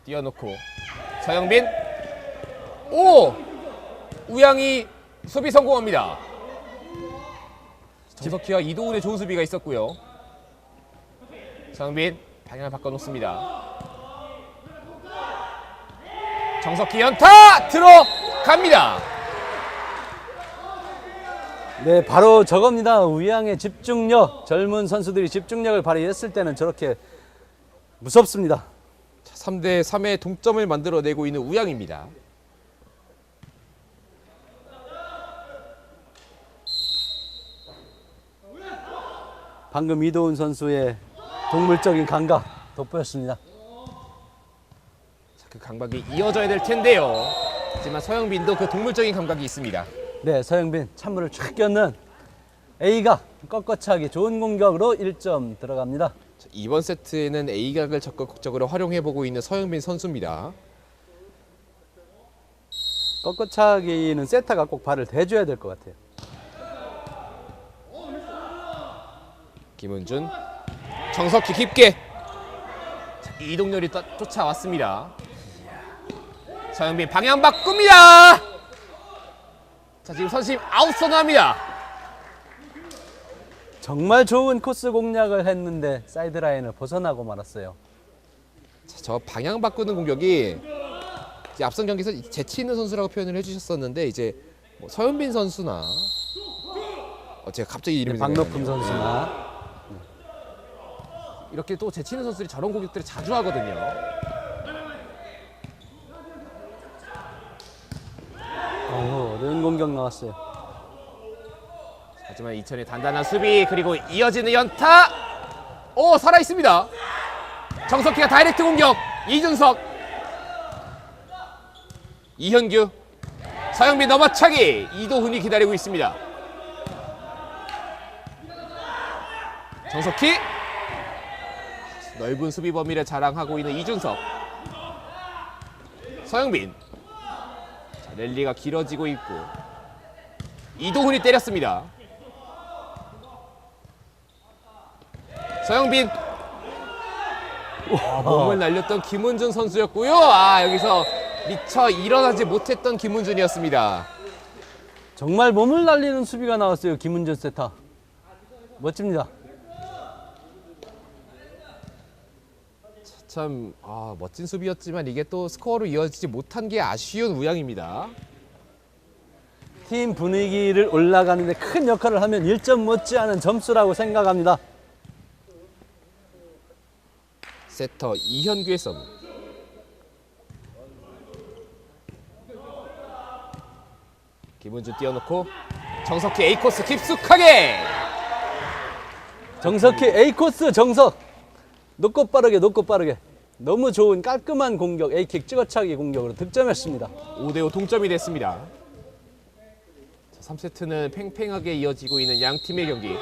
띄워놓고 서영빈, 오! 우양이 수비 성공합니다. 정석희와 이도훈의 좋은 수비가 있었고요. 서영빈 방향을 바꿔놓습니다. 정석희 연타 들어갑니다. 네, 바로 저겁니다. 우양의 집중력, 젊은 선수들이 집중력을 발휘했을 때는 저렇게 무섭습니다. 3대3의 동점을 만들어내고 있는 우양입니다. 방금 이도훈 선수의 동물적인 감각 돋보였습니다. 그 감각이 이어져야 될 텐데요. 하지만 서영빈도 그 동물적인 감각이 있습니다. 네, 서영빈 찬물을 쫙 꼈는 A각 꺾어차기 좋은 공격으로 1점 들어갑니다. 이번 세트에는 A각을 적극적으로 활용해보고 있는 서영빈 선수입니다. 꺾어차기는 세타가 꼭 발을 대줘야 될 것 같아요. 김은준, 정석희 깊게. 자, 이동열이 쫓아왔습니다. 서영빈 방향 바꿉니다. 자, 지금 선심 아웃 선언합니다. 정말 좋은 코스 공략을 했는데 사이드라인을 벗어나고 말았어요. 자, 저 방향 바꾸는 공격이 이제 앞선 경기에서 재치 있는 선수라고 표현을 해주셨었는데 이제 뭐 서영빈 선수나 제가 갑자기 이름이 박노품 생각나네요. 선수나 이렇게 또 재치 있는 선수들이 저런 공격들을 자주 하거든요. 어려운 공격 나왔어요. 하지만 이천의 단단한 수비 그리고 이어지는 연타. 오, 살아 있습니다. 정석희가 다이렉트 공격. 이준석, 이현규, 서영빈 넘어차기. 이도훈이 기다리고 있습니다. 정석희, 넓은 수비 범위를 자랑하고 있는 이준석, 서영빈. 자, 랠리가 길어지고 있고 이도훈이 때렸습니다. 서영빈, 몸을 날렸던 김훈준 선수였고요. 여기서 미처 일어나지 못했던 김훈준이었습니다. 정말 몸을 날리는 수비가 나왔어요. 김은준 세타. 멋집니다. 참 멋진 수비였지만 이게 또 스코어로 이어지지 못한 게 아쉬운 우양입니다. 팀 분위기를 올라가는데 큰 역할을 하면 1점 못지않은 점수라고 생각합니다. 세터 이현규의 서브. 김은준 띄워놓고 정석희 A코스 깊숙하게. 정석희 A코스 정석. 높고 빠르게 높고 빠르게. 너무 좋은 깔끔한 공격 A킥 찍어차기 공격으로 득점했습니다. 5대5 동점이 됐습니다. 자, 3세트는 팽팽하게 이어지고 있는 양 팀의 경기.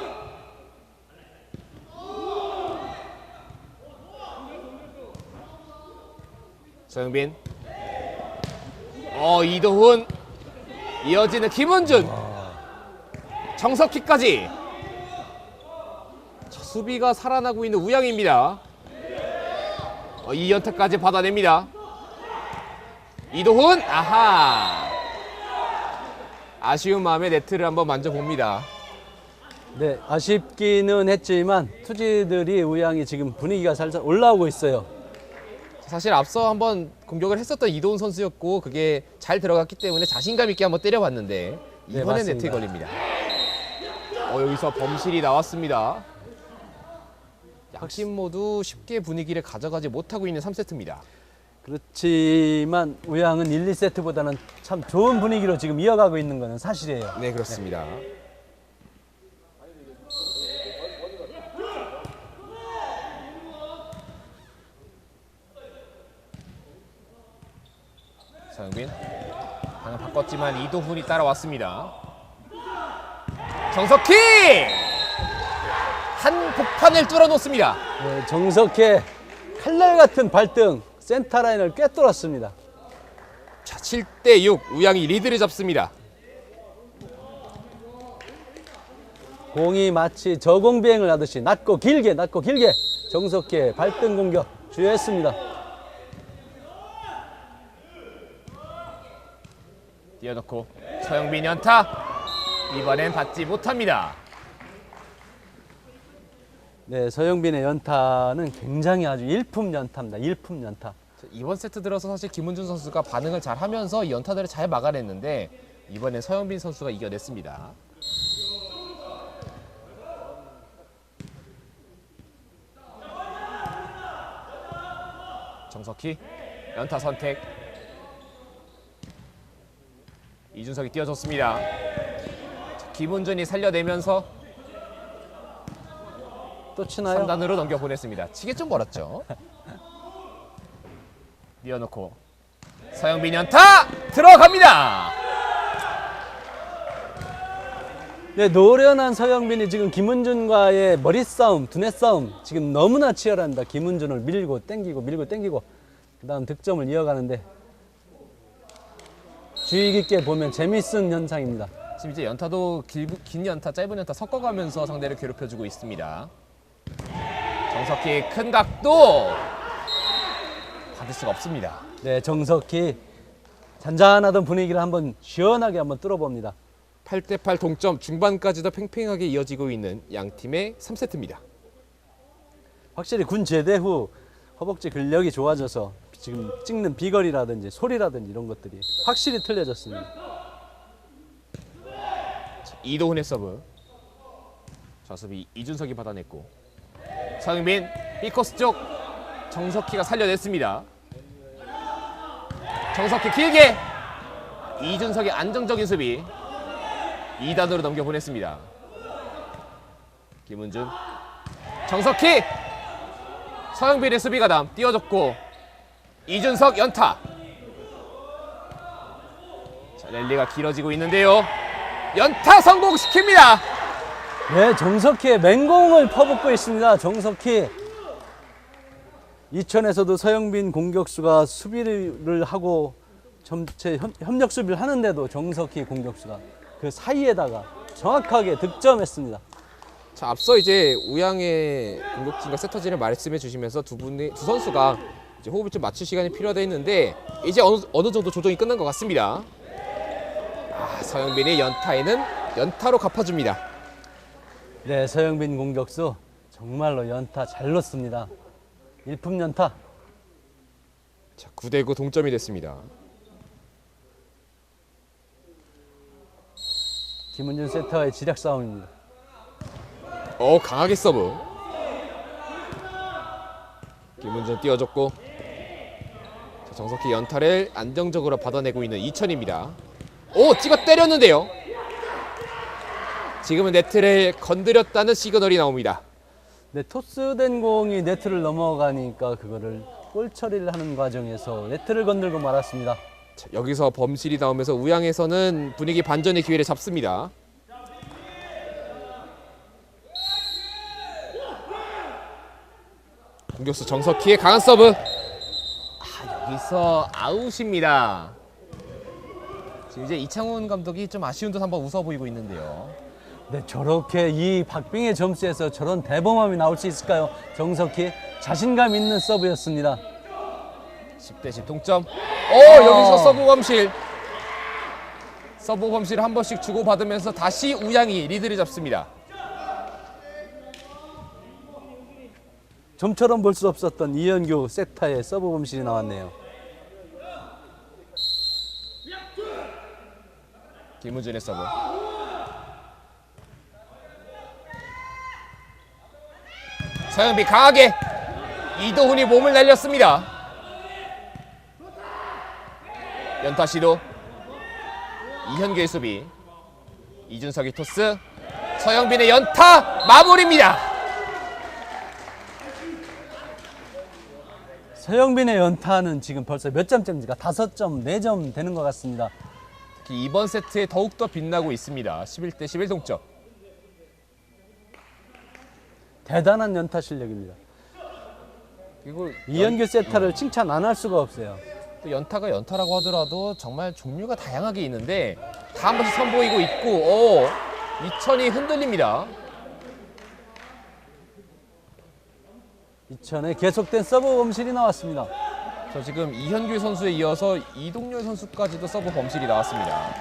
서영빈, 이도훈, 이어지는 김은준, 정석희까지. 자, 수비가 살아나고 있는 우양입니다. 이 연타까지 받아냅니다. 이도훈, 아쉬운 마음에 네트를 한번 만져봅니다. 네, 아쉽기는 했지만 투지들이 우양이 지금 분위기가 살살 올라오고 있어요. 사실 앞서 한번 공격을 했었던 이도훈 선수였고 그게 잘 들어갔기 때문에 자신감 있게 한번 때려봤는데 이번에 네, 네트에 걸립니다. 여기서 범실이 나왔습니다. 양팀 모두 쉽게 분위기를 가져가지 못하고 있는 3세트입니다. 그렇지만 우양은 1, 2세트보다는 참 좋은 분위기로 지금 이어가고 있는 것은 사실이에요. 네, 그렇습니다. 서영빈 방금 바꿨지만 이도훈이 따라왔습니다. 정석희 한 복판을 뚫어놓습니다. 네, 정석의 칼날 같은 발등 센터 라인을 꿰뚫었습니다. 자, 7대6 우양이 리드를 잡습니다. 공이 마치 저공비행을 하듯이 낮고 길게 정석희의 발등 공격 주요했습니다. 띄워놓고 서영빈 연타. 이번엔 받지 못합니다. 네, 서영빈의 연타는 굉장히 아주 일품 연타입니다. 일품 연타. 이번 세트 들어서 사실 김은준 선수가 반응을 잘 하면서 이 연타들을 잘 막아냈는데 이번엔 서영빈 선수가 이겨냈습니다. 정석희 연타 선택. 이준석이 띄워줬습니다. 자, 김은준이 살려내면서 또 치나요? 3단으로 넘겨보냈습니다. 치기 좀 멀었죠. 띄워놓고 서영빈 연타 들어갑니다. 네, 노련한 서영빈이 지금 김은준과의 머리 싸움, 두뇌 싸움 지금 너무나 치열합니다. 김은준을 밀고 땡기고 그다음 득점을 이어가는데 주의 깊게 보면 재밌는 현상입니다. 지금 이제 연타도 긴 연타, 짧은 연타 섞어가면서 상대를 괴롭혀주고 있습니다. 정석희의 큰 각도 받을 수가 없습니다. 네, 정석희 잔잔하던 분위기를 한번 시원하게 한번 뚫어봅니다. 8대8 동점, 중반까지도 팽팽하게 이어지고 있는 양 팀의 3세트입니다. 확실히 군 제대 후 허벅지 근력이 좋아져서 지금 찍는 비거리라든지 소리라든지 이런 것들이 확실히 틀려졌습니다. 이도훈의 서브. 좌수비 이준석이 받아냈고 서영빈 B코스 쪽 정석희가 살려냈습니다. 정석희 길게 이준석의 안정적인 수비 2단으로 넘겨보냈습니다. 김은준 정석희 서영빈의 수비 가담 띄워줬고 이준석 연타. 자, 랠리가 길어지고 있는데요. 연타 성공시킵니다. 네, 정석희의 맹공을 퍼붓고 있습니다. 정석희. 이천에서도 서영빈 공격수가 수비를 하고 전체 협력 수비를 하는데도 정석희 공격수가 그 사이에다가 정확하게 득점했습니다. 자, 앞서 이제 우양의 공격진과 세터진을 말씀해 주시면서 두 선수가 이제 호흡을 좀 맞출 시간이 필요하다 했는데 이제 어느 정도 조정이 끝난 것 같습니다. 서영빈의 연타에는 연타로 갚아줍니다. 네, 서영빈 공격수 정말로 연타 잘 넣습니다. 일품 연타. 자, 9대9 동점이 됐습니다. 김은준 세터의 지략 싸움입니다. 강하게 서브. 김은준 띄워줬고 자, 정석희 연타를 안정적으로 받아내고 있는 이천입니다. 찍어 때렸는데요. 지금은 네트를 건드렸다는 시그널이 나옵니다. 네, 토스된 공이 네트를 넘어가니까 그거를 골 처리를 하는 과정에서 네트를 건들고 말았습니다. 자, 여기서 범실이 나오면서 우양에서는 분위기 반전의 기회를 잡습니다. 공격수 정석희의 강한 서브. 여기서 아웃입니다. 지금 이제 이창훈 감독이 좀 아쉬운 듯 한번 웃어 보이고 있는데요. 네, 저렇게 이 박빙의 점수에서 저런 대범함이 나올 수 있을까요? 정석희 자신감 있는 서브였습니다. 10대10 동점. 여기서 서브 범실. 서브 범실을 한 번씩 주고받으면서 다시 우양이 리드를 잡습니다. 좀처럼 볼 수 없었던 이현규 세타의 서브 범실이 나왔네요. 김우준의 서브. 서영빈 강하게 이도훈이 몸을 날렸습니다. 연타 시도. 이현규의 수비. 이준석의 토스. 서영빈의 연타 마무리입니다. 서영빈의 연타는 지금 벌써 몇 점째입니까? 5점, 4점 되는 것 같습니다. 특히 이번 세트에 더욱더 빛나고 있습니다. 11대 11 동점. 대단한 연타 실력입니다. 그리고 이현규 세타를 칭찬 안 할 수가 없어요. 또 연타가 연타라고 하더라도 정말 종류가 다양하게 있는데 다 한 번씩 선보이고 있고 이천이 흔들립니다. 이천에 계속된 서브 범실이 나왔습니다. 저 지금 이현규 선수에 이어서 이동열 선수까지도 서브 범실이 나왔습니다.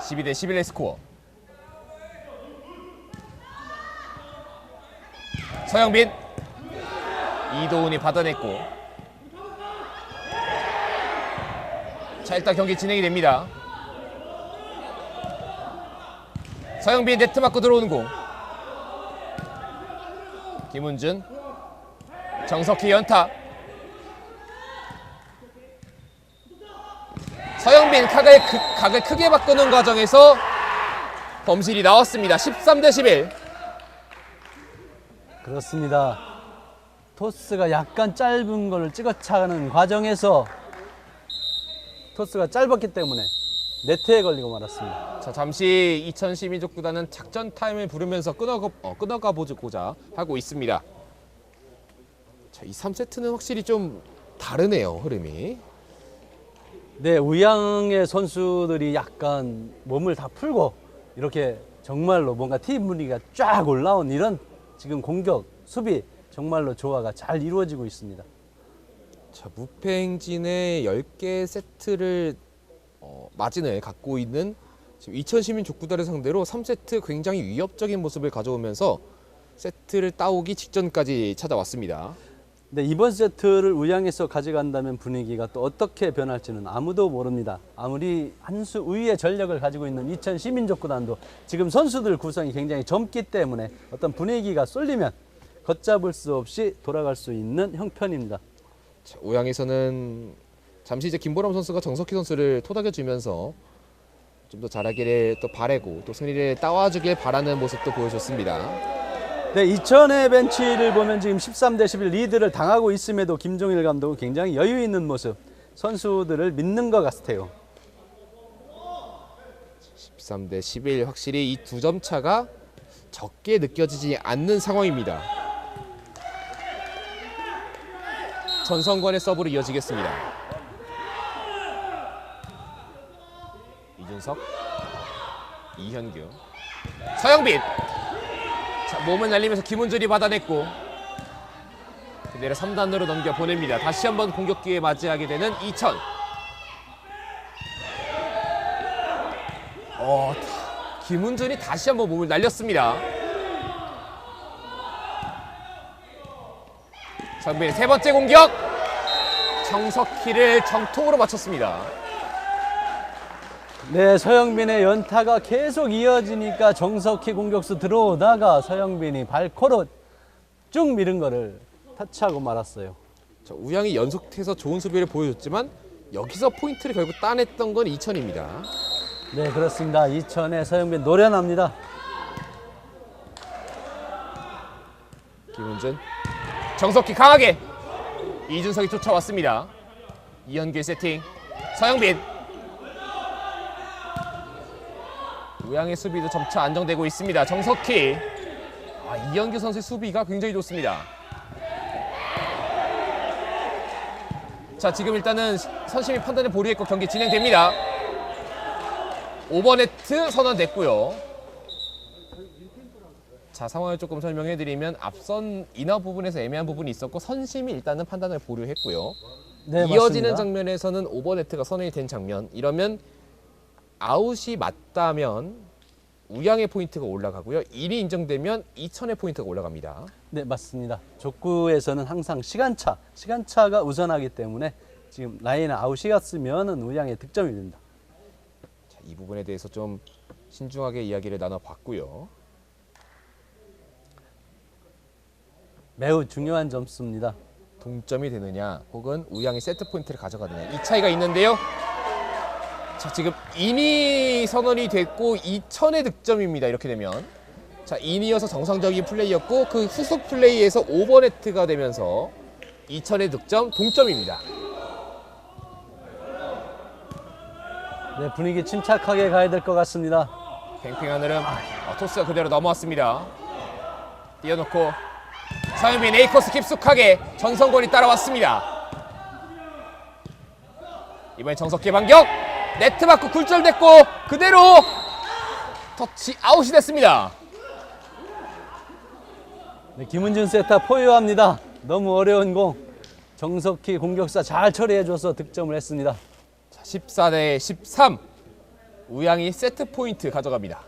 (12대 11의) 스코어. 서영빈. 이도훈이 받아냈고. 자, 일단 경기 진행이 됩니다. 서영빈 네트 맞고 들어오는 공. 김훈준. 정석희 연타. 서영빈 각을 크게 바꾸는 과정에서 범실이 나왔습니다. 13대 11. 그렇습니다. 토스가 약간 짧은 걸 찍어차가는 과정에서 토스가 짧았기 때문에 네트에 걸리고 말았습니다. 자, 잠시 이천 시민족구단은 작전 타임을 부르면서 끊어가 보고자 하고 있습니다. 자, 이 3세트는 확실히 좀 다르네요, 흐름이. 네, 우양의 선수들이 약간 몸을 다 풀고 이렇게 정말로 뭔가 팀 분위기가 쫙 올라온 이런 지금 공격, 수비 정말로 조화가 잘 이루어지고 있습니다. 자, 무패 행진의 10개 세트를 마진을 갖고 있는 지금 이천 시민족구단을 상대로 3세트 굉장히 위협적인 모습을 가져오면서 세트를 따오기 직전까지 찾아왔습니다. 네, 이번 세트를 우양에서 가져간다면 분위기가 또 어떻게 변할지는 아무도 모릅니다. 아무리 한 수 위의 전력을 가지고 있는 이천 시민족구단도 지금 선수들 구성이 굉장히 젊기 때문에 어떤 분위기가 쏠리면 걷잡을 수 없이 돌아갈 수 있는 형편입니다. 자, 오양에서는 잠시 이제 김보람 선수가 정석희 선수를 토닥여주면서 좀 더 잘하기를 또 바라고 또 승리를 따와주길 바라는 모습도 보여줬습니다. 네, 이천의 벤치를 보면 지금 13대 11 리드를 당하고 있음에도 김종일 감독은 굉장히 여유 있는 모습, 선수들을 믿는 것 같아요. 13대 11 확실히 이 2점 차가 적게 느껴지지 않는 상황입니다. 전성권의 서브로 이어지겠습니다. 이준석, 이현규, 서영빈. 자, 몸을 날리면서 김훈준이 받아냈고 그대로 3단으로 넘겨 보냅니다. 다시 한번 공격 기회 맞이하게 되는 이천. 김훈준이 다시 한번 몸을 날렸습니다. 서영빈의 세 번째 공격. 정석희를 정통으로 맞췄습니다. 네, 서영빈의 연타가 계속 이어지니까 정석희 공격수 들어오다가 서영빈이 발코로 쭉 밀은 거를 터치하고 말았어요. 자, 우양이 연속해서 좋은 수비를 보여줬지만 여기서 포인트를 결국 따냈던 건 이천입니다. 네, 그렇습니다. 이천의 서영빈 노련합니다. 김훈준, 정석희 강하게. 이준석이 쫓아왔습니다. 이현규의 세팅. 서영빈. 우양의 수비도 점차 안정되고 있습니다. 정석희. 이현규 선수의 수비가 굉장히 좋습니다. 자, 지금 일단은 선심이 판단을 보류했고 경기 진행됩니다. 오버네트 선언됐고요. 자, 상황을 조금 설명해드리면 앞선 인하 부분에서 애매한 부분이 있었고 선심이 일단은 판단을 보류했고요. 네, 이어지는 맞습니다. 장면에서는 오버네트가 선언이 된 장면. 이러면 아웃이 맞다면 우양의 포인트가 올라가고요. 1이 인정되면 이천의 포인트가 올라갑니다. 네, 맞습니다. 족구에서는 항상 시간차가 우선하기 때문에 지금 라인을 아웃이었으면 우양의 득점이 됩니다. 자, 이 부분에 대해서 좀 신중하게 이야기를 나눠봤고요. 매우 중요한 점수입니다. 동점이 되느냐 혹은 우양이 세트 포인트를 가져가느냐 이 차이가 있는데요. 자, 지금 인이 선언이 됐고 2000의 득점입니다. 이렇게 되면 자, 인이어서 정상적인 플레이였고 그 후속 플레이에서 오버네트가 되면서 2000의 득점 동점입니다. 네, 분위기 침착하게 가야 될 것 같습니다. 팽팽한 흐름. 토스가 그대로 넘어왔습니다. 띄워놓고 서영빈 A코스 깊숙하게 전성권이 따라왔습니다. 이번엔 정석희의 반격. 네트 맞고 굴절됐고 그대로 터치 아웃이 됐습니다. 네, 김은준 세터 포효합니다. 너무 어려운 공. 정석희 공격사 잘 처리해줘서 득점을 했습니다. 자, 14대 13. 우양이 세트 포인트 가져갑니다.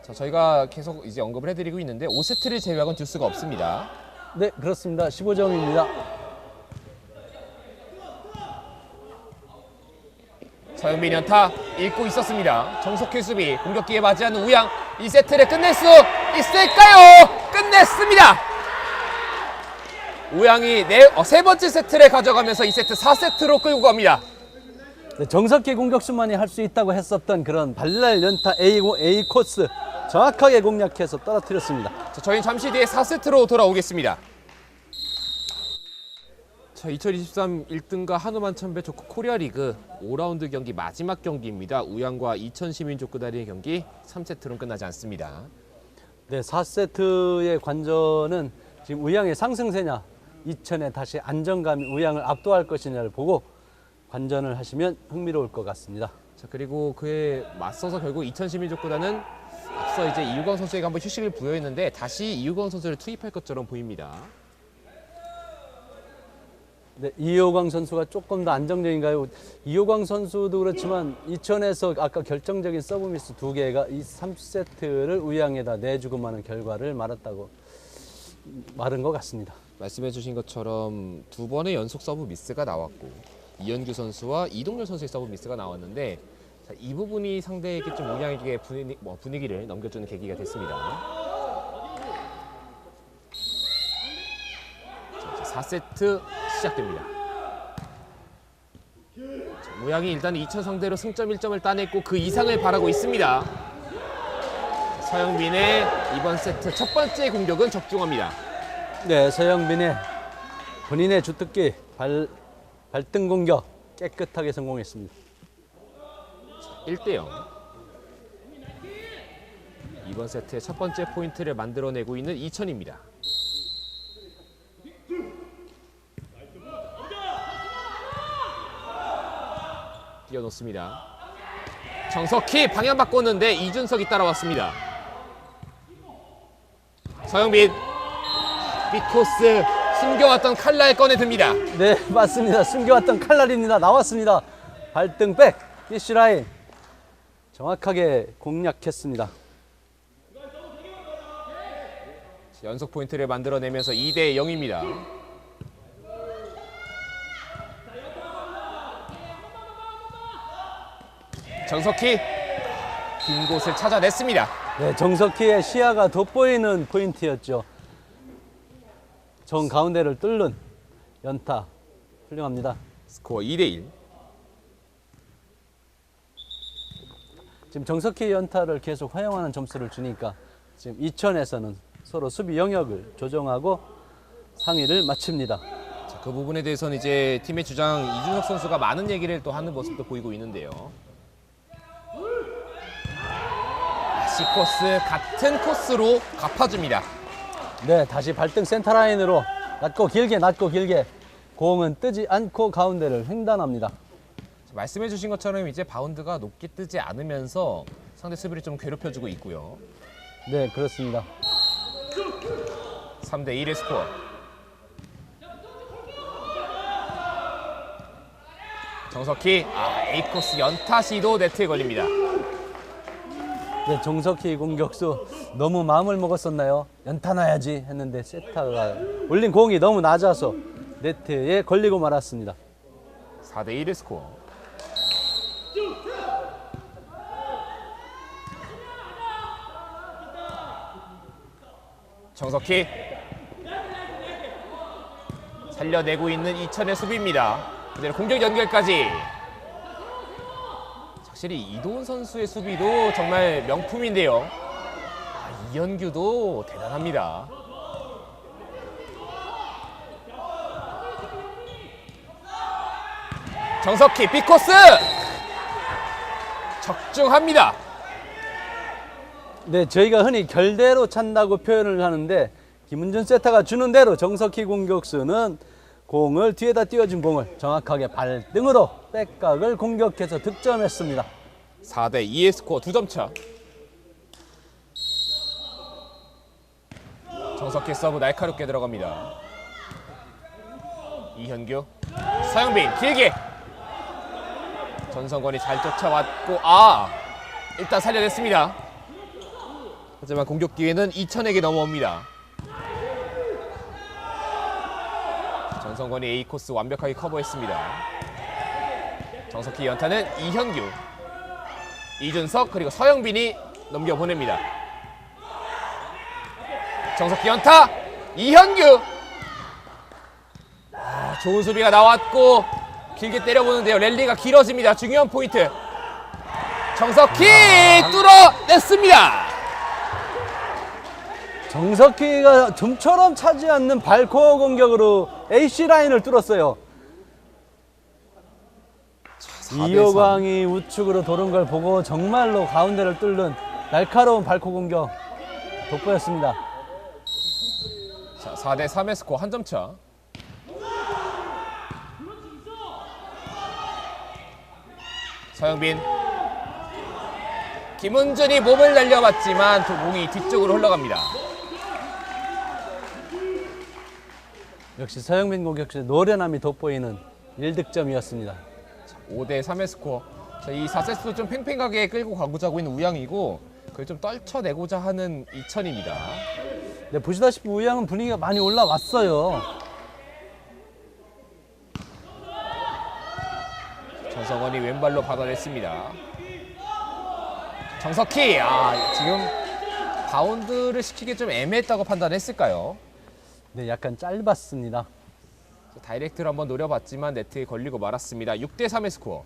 자, 저희가 계속 이제 언급을 해드리고 있는데 5세트를 제외하고는 듀스가 없습니다. 네, 그렇습니다. 15점입니다. 서영빈 연타 읽고 있었습니다. 정석희 수비 공격기에 맞이하는 우양. 이 세트를 끝낼 수 있을까요? 끝냈습니다. 우양이 세 번째 세트를 가져가면서 이 세트 4세트로 끌고 갑니다. 네, 정석희 공격수만이 할 수 있다고 했었던 그런 발랄 연타 A 코스 정확하게 공략해서 떨어뜨렸습니다. 자, 저희는 잠시 뒤에 4세트로 돌아오겠습니다. 자, 2023 1등과 한우만 천배 족구 코리아리그 5라운드 경기 마지막 경기입니다. 우양과 이천 시민족구단의 경기 3세트로는 끝나지 않습니다. 네, 4세트의 관전은 지금 우양의 상승세냐, 이천에 다시 안정감이 우양을 압도할 것이냐를 보고 관전을 하시면 흥미로울 것 같습니다. 자, 그리고 그에 맞서서 결국 이천 시민족구단은 앞서 이제 이유광 선수에게 한번 휴식을 부여했는데 다시 이유광 선수를 투입할 것처럼 보입니다. 네, 이효광 선수가 조금 더 안정적인가요? 이효광 선수도 그렇지만 이천에서 아까 결정적인 서브미스 2개가 이 3세트를 우양에다 내주고 마는 결과를 말은 것 같습니다. 말씀해 주신 것처럼 두 번의 연속 서브 미스가 나왔고 이현규 선수와 이동열 선수의 서브 미스가 나왔는데 자, 이 부분이 상대에게 좀 우양에게 분위기를 넘겨주는 계기가 됐습니다. 자, 4세트 시작됩니다. 자, 우양이 일단 2천 상대로 승점 1점을 따냈고 그 이상을 바라고 있습니다. 서영빈의 이번 세트 첫 번째 공격은 적중합니다. 네, 서영빈의 본인의 주특기 발등 공격 깨끗하게 성공했습니다. 1대0. 이번 세트의 첫 번째 포인트를 만들어내고 있는 이천입니다. 띄워놓습니다. 정석희 방향 바꿨는데 이준석이 따라왔습니다. 서영빈 빅코스 숨겨왔던 칼날 꺼내듭니다. 네, 맞습니다. 숨겨왔던 칼날입니다. 나왔습니다. 발등 백, 피쉬라인 정확하게 공략했습니다. 연속 포인트를 만들어내면서 2대 0입니다. 정석희 긴 곳을 찾아냈습니다. 네, 정석희의 시야가 돋보이는 포인트였죠. 정 가운데를 뚫는 연타 훌륭합니다. 스코어 2대 1. 지금 정석희 연타를 계속 허용하는 점수를 주니까 지금 이천에서는 서로 수비 영역을 조정하고 상위를 마칩니다. 자, 그 부분에 대해서는 이제 팀의 주장 이준석 선수가 많은 얘기를 또 하는 모습도 보이고 있는데요. C코스 같은 코스로 갚아줍니다. 네, 다시 발등 센터라인으로 낮고 길게 공은 뜨지 않고 가운데를 횡단합니다. 말씀해 주신 것처럼 이제 바운드가 높게 뜨지 않으면서 상대 수비를 좀 괴롭혀주고 있고요. 네, 그렇습니다. 3대 1의 스코어. 정석희 A코스 연타 시도 네트에 걸립니다. 네, 정석희 공격수 너무 마음을 먹었었나요? 연타 놔야지 했는데 세타가 올린 공이 너무 낮아서 네트에 걸리고 말았습니다. 4대 1의 스코어. 정석희 살려내고 있는 이천의 수비입니다. 그대로 공격 연결까지. 확실히 이도훈 선수의 수비도 정말 명품인데요. 이현규도 대단합니다. 정석희 빅코스 적중합니다. 네, 저희가 흔히 결대로 찬다고 표현을 하는데 김은준 세터가 주는 대로 정석희 공격수는 공을 뒤에다 띄워준 공을 정확하게 발등으로 백각을 공격해서 득점했습니다. 4대 2의 스코어 2점 차. 정석희 서브 날카롭게 들어갑니다. 이현규, 서영빈 길게. 전성권이 잘 쫓아왔고 일단 살려냈습니다. 하지만 공격 기회는 이천에게 넘어옵니다. 전성권이 A 코스 완벽하게 커버했습니다. 정석희 연타는 이현규, 이준석 그리고 서영빈이 넘겨보냅니다. 정석희 연타, 이현규. 좋은 수비가 나왔고 길게 때려보는데요. 랠리가 길어집니다. 중요한 포인트. 정석희 뚫어냈습니다. 정석희가 좀처럼 차지 않는 발코어 공격으로 AC 라인을 뚫었어요. 4대3. 이호광이 우측으로 도는 걸 보고 정말로 가운데를 뚫는 날카로운 발코 공격 돋보였습니다. 자, 4대 3의 스코어 한 점 차. 서영빈, 김은준이 몸을 날려봤지만 공이 뒤쪽으로 흘러갑니다. 역시 서영빈 공격수의 노련함이 돋보이는 1득점이었습니다. 5대 3의 스코어. 자, 이 4세트도 좀 팽팽하게 끌고 가고자 하고 있는 우양이고 그걸 좀 떨쳐내고자 하는 이천입니다. 네, 보시다시피 우양은 분위기가 많이 올라왔어요. 전성원이 왼발로 받아냈습니다. 정석희, 지금 바운드를 시키기 좀 애매했다고 판단했을까요? 네, 약간 짧았습니다. 다이렉트로 한번 노려봤지만 네트에 걸리고 말았습니다. 6대 3의 스코어.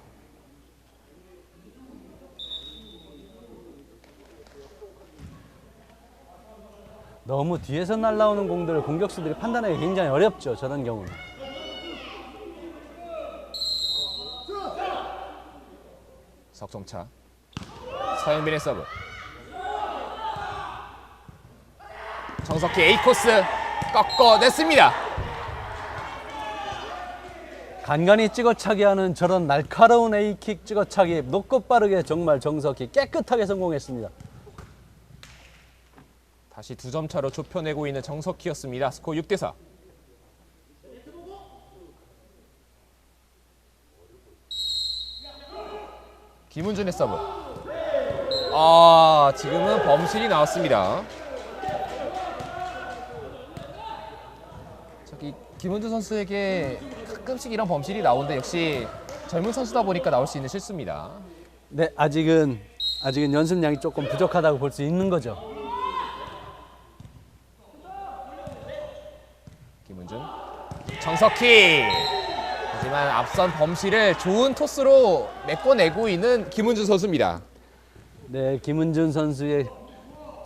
너무 뒤에서 날아오는 공들을 공격수들이 판단하기 굉장히 어렵죠. 저런 경우는. 석점차. 서영빈의 서브. 정석희 A코스 꺾어냈습니다. 간간히 찍어차기 하는 저런 날카로운 A킥 찍어차기 높고 빠르게 정말 정석희 깨끗하게 성공했습니다. 다시 2점 차로 좁혀내고 있는 정석희였습니다. 스코어 6대 4. 김은준의 서브. 지금은 범실이 나왔습니다. 저기 김은준 선수에게 가끔씩 이런 범실이 나오는데 역시 젊은 선수다 보니까 나올 수 있는 실수입니다. 네, 아직은 연습량이 조금 부족하다고 볼 수 있는 거죠. 김은준, 정석희. 하지만 앞선 범실을 좋은 토스로 메꿔내고 있는 김은준 선수입니다. 네, 김은준 선수의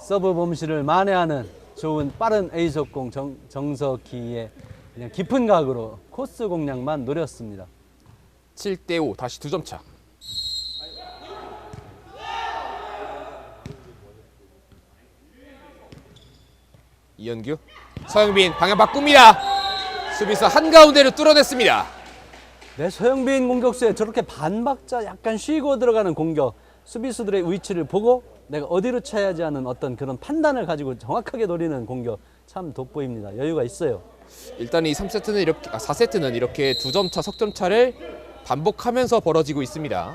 서브 범실을 만회하는 좋은 빠른 A속공 정석희의 그냥 깊은 각으로 코스 공략만 노렸습니다. 7대 5, 다시 2점 차. 이현규, 서영빈 방향 바꿉니다. 수비수 한가운데를 뚫어냈습니다. 네, 서영빈 공격수의 저렇게 반박자 약간 쉬고 들어가는 공격, 수비수들의 위치를 보고 내가 어디로 차야지 하는 어떤 그런 판단을 가지고 정확하게 노리는 공격 참 돋보입니다. 여유가 있어요. 일단 이 3세트는 이렇게 4세트는 이렇게 2점 차, 석점 차를 반복하면서 벌어지고 있습니다.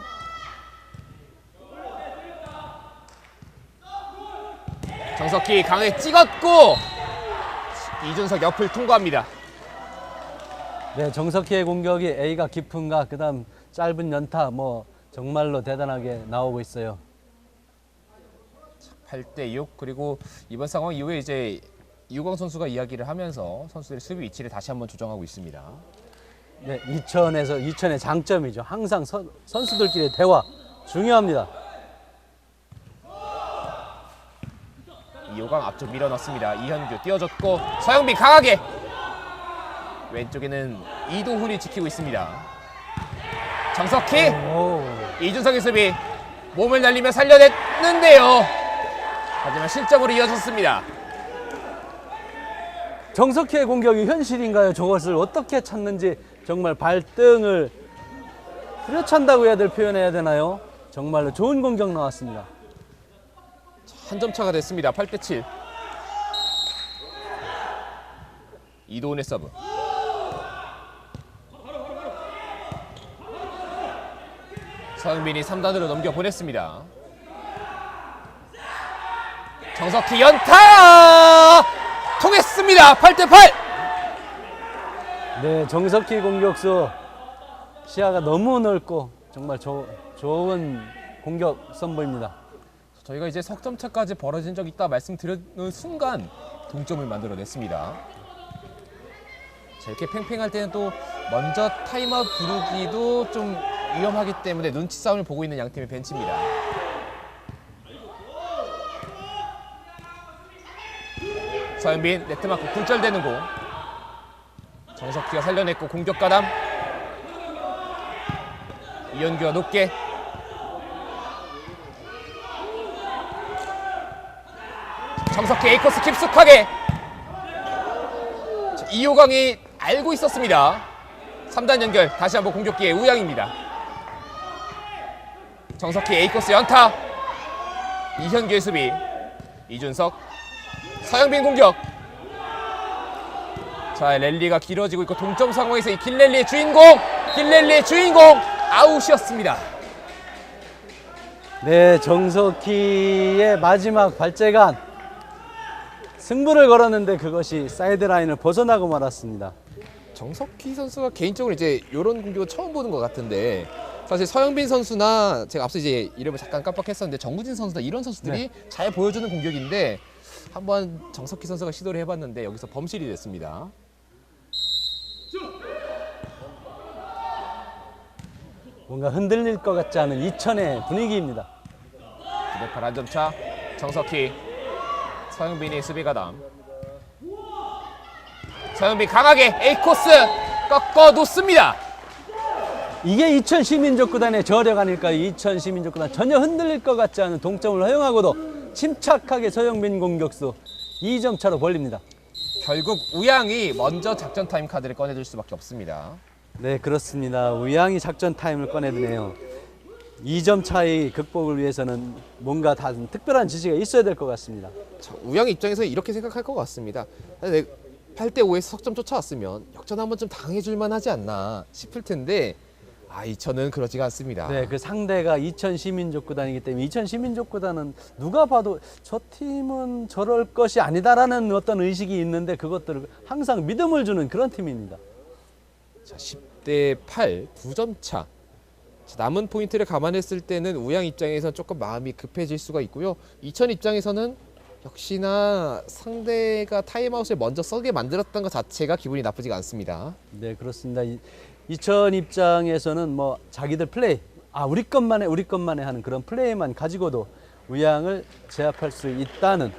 정석희 강에 찍었고 이준석 옆을 통과합니다. 네, 정석희의 공격이 A가 깊은가, 그다음 짧은 연타 정말로 대단하게 나오고 있어요. 8대 6. 그리고 이번 상황 이후에 이제 이호강 선수가 이야기를 하면서 선수들의 수비 위치를 다시 한번 조정하고 있습니다. 네, 이천의 장점이죠. 항상 선수들끼리의 대화 중요합니다. 이호강 앞쪽 밀어넣습니다. 이현규 띄워줬고 서영빈 강하게 왼쪽에는 이도훈이 지키고 있습니다. 정석희 이준석의 수비 몸을 날리며 살려냈는데요. 하지만 실점으로 이어졌습니다. 정석희의 공격이 현실인가요? 저것을 어떻게 찾는지 정말 발등을 후려찬다고 해야 될 표현해야 되나요? 정말로 좋은 공격 나왔습니다. 한 점 차가 됐습니다. 8대7. 이도훈의 서브. 서영빈이 3단으로 넘겨보냈습니다. 정석희 연타! 통했습니다. 8대8. 네, 정석희 공격수 시야가 너무 넓고 정말 좋은 공격 선보입니다. 저희가 이제 석점차까지 벌어진 적 있다 말씀드리는 순간 동점을 만들어냈습니다. 자, 이렇게 팽팽할 때는 또 먼저 타임아웃 부르기도 좀 위험하기 때문에 눈치 싸움을 보고 있는 양팀의 벤치입니다. 서현빈 네트 맞고 굴절되는 공. 정석희가 살려냈고 공격 가담. 이현규가 높게. 정석희 A코스 깊숙하게. 이호강이 알고 있었습니다. 3단 연결 다시 한번 공격기의 우양입니다. 정석희 A코스 연타. 이현규의 수비. 이준석. 서영빈 공격. 자, 랠리가 길어지고 있고 동점 상황에서 이 긴 랠리의 주인공 아웃이었습니다. 네, 정석희의 마지막 발재간 승부를 걸었는데 그것이 사이드라인을 벗어나고 말았습니다. 정석희 선수가 개인적으로 이제 이런 공격을 처음 보는 것 같은데 사실 서영빈 선수나 제가 앞서 이제 이름을 잠깐 깜빡했었는데 정구진 선수나 이런 선수들이 잘 보여주는 공격인데 한번 정석희 선수가 시도를 해봤는데 여기서 범실이 됐습니다. 뭔가 흔들릴 것 같지 않은 이천의 분위기입니다. 9대8 한 점 차. 정석희. 서영빈이 수비 가담. 서영빈 강하게 A코스 꺾어 놓습니다. 이게 이천 시민족구단의 저력 아닐까요? 이천 시민족구단 전혀 흔들릴 것 같지 않은 동점을 허용하고도 침착하게 서영빈 공격수 2점 차로 벌립니다. 결국 우양이 먼저 작전 타임 카드를 꺼내줄 수밖에 없습니다. 네, 그렇습니다. 우양이 작전 타임을 꺼내드네요. 2점 차이 극복을 위해서는 뭔가 다른 특별한 지시가 있어야 될 것 같습니다. 우양 입장에서 이렇게 생각할 것 같습니다. 8대5에서 석점 쫓아왔으면 역전 한번 좀 당해줄 만하지 않나 싶을 텐데 이천은 그러지가 않습니다. 네, 그 상대가 이천 시민족구단이기 때문에 이천 시민족구단은 누가 봐도 저 팀은 저럴 것이 아니다라는 어떤 의식이 있는데 그것들을 항상 믿음을 주는 그런 팀입니다. 자, 10대8 9점 차. 자, 남은 포인트를 감안했을 때는 우양 입장에서는 조금 마음이 급해질 수가 있고요. 이천 입장에서는 역시나 상대가 타임아웃을 먼저 써게 만들었던 것 자체가 기분이 나쁘지가 않습니다. 네, 그렇습니다. 이천 입장에서는 뭐 자기들 플레이, 우리 것만 해 하는 그런 플레이만 가지고도 우양을 제압할 수 있다는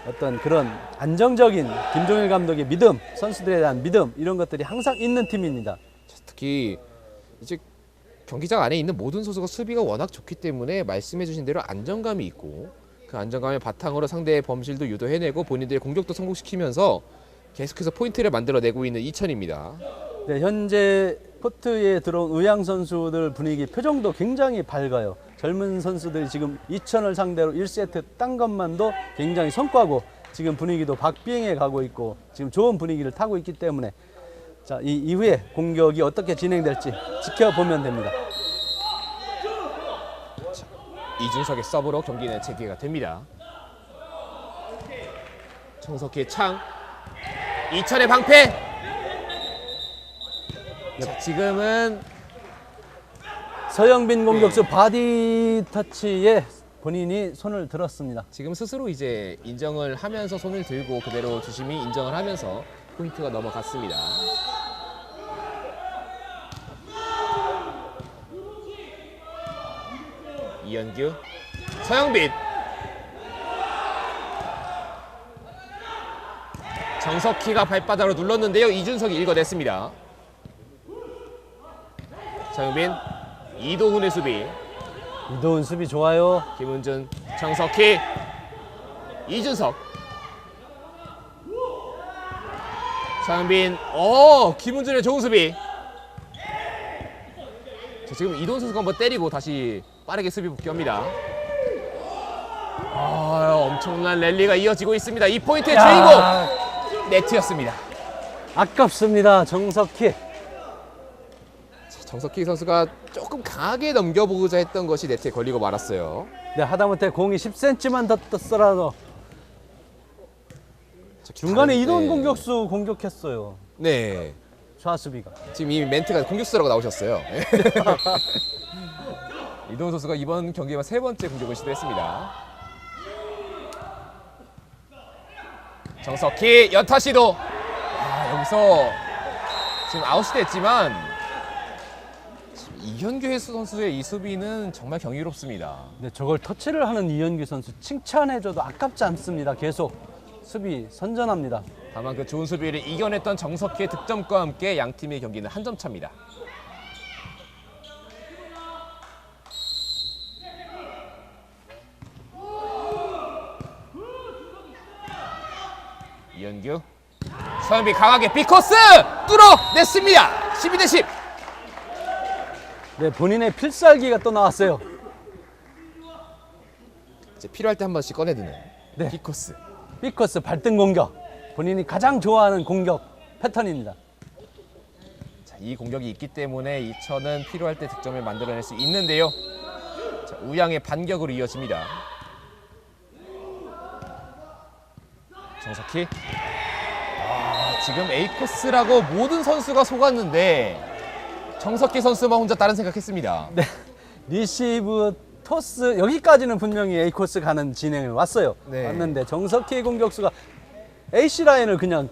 어떤 그런 안정적인 김종일 감독의 믿음, 선수들에 대한 믿음 이런 것들이 항상 있는 팀입니다. 특히 이제 경기장 안에 있는 모든 선수가 수비가 워낙 좋기 때문에 말씀해주신 대로 안정감이 있고 그 안정감을 바탕으로 상대의 범실도 유도해내고 본인들의 공격도 성공시키면서 계속해서 포인트를 만들어내고 있는 이천입니다. 네, 현재 코트에 들어온 우양 선수들 분위기 표정도 굉장히 밝아요. 젊은 선수들이 지금 이천을 상대로 1세트 딴 것만도 굉장히 성과고 지금 분위기도 박빙해 가고 있고 지금 좋은 분위기를 타고 있기 때문에 자, 이 이후에 공격이 어떻게 진행될지 지켜보면 됩니다. 자, 이준석의 서브로 경기는 재개가 됩니다. 정석희의 창, 이천의 방패. 자, 지금은 서영빈 공격수 바디 터치에 본인이 손을 들었습니다. 지금 스스로 이제 인정을 하면서 손을 들고 그대로 주심이 인정을 하면서 포인트가 넘어갔습니다. 이현규, 서영빈, 정석희가 발바닥으로 눌렀는데요. 이준석이 읽어냈습니다. 서영빈, 이도훈의 수비. 이도훈 수비 좋아요. 김은준, 정석희, 이준석. 서영빈, 김은준의 좋은 수비. 자, 지금 이도훈 선수가 한번 때리고 다시 빠르게 수비 복귀합니다. 엄청난 랠리가 이어지고 있습니다. 이 포인트의 주인공 네트였습니다. 아깝습니다. 정석희. 정석희 선수가 조금 강하게 넘겨보고자 했던 것이 네트에 걸리고 말았어요. 네, 하다못해 공이 10cm만 더 떴더라도 중간에 이도훈 공격수 공격했어요. 네. 좌수비가. 지금 이 멘트가 공격수라고 나오셨어요. 이도훈 선수가 이번 경기에만 3번째 공격을 시도했습니다. 정석희 연타 시도. 여기서 지금 아웃이 됐지만 지금 이현규 선수의 이 수비는 정말 경이롭습니다. 네, 저걸 터치를 하는 이현규 선수 칭찬해줘도 아깝지 않습니다. 계속 수비 선전합니다. 다만 그 좋은 수비를 이겨냈던 정석희의 득점과 함께 양 팀의 경기는 한 점 차입니다. 이현규, 서현빈 강하게 빅코스 뚫어냈습니다. 12대10. 네, 본인의 필살기가 또 나왔어요. 이제 필요할 때 한 번씩 꺼내드는 네. 빅코스. 빅커스 발등 공격. 본인이 가장 좋아하는 공격 패턴입니다. 자, 이 공격이 있기 때문에 이천은 필요할 때 득점을 만들어낼 수 있는데요. 자, 우양의 반격으로 이어집니다. 정석희. 지금 A코스라고 모든 선수가 속았는데 정석희 선수만 혼자 다른 생각했습니다. 네, 리시브, 토스 여기까지는 분명히 A 코스 가는 진행을 왔어요. 네. 왔는데 정석희 공격수가 AC 라인을 그냥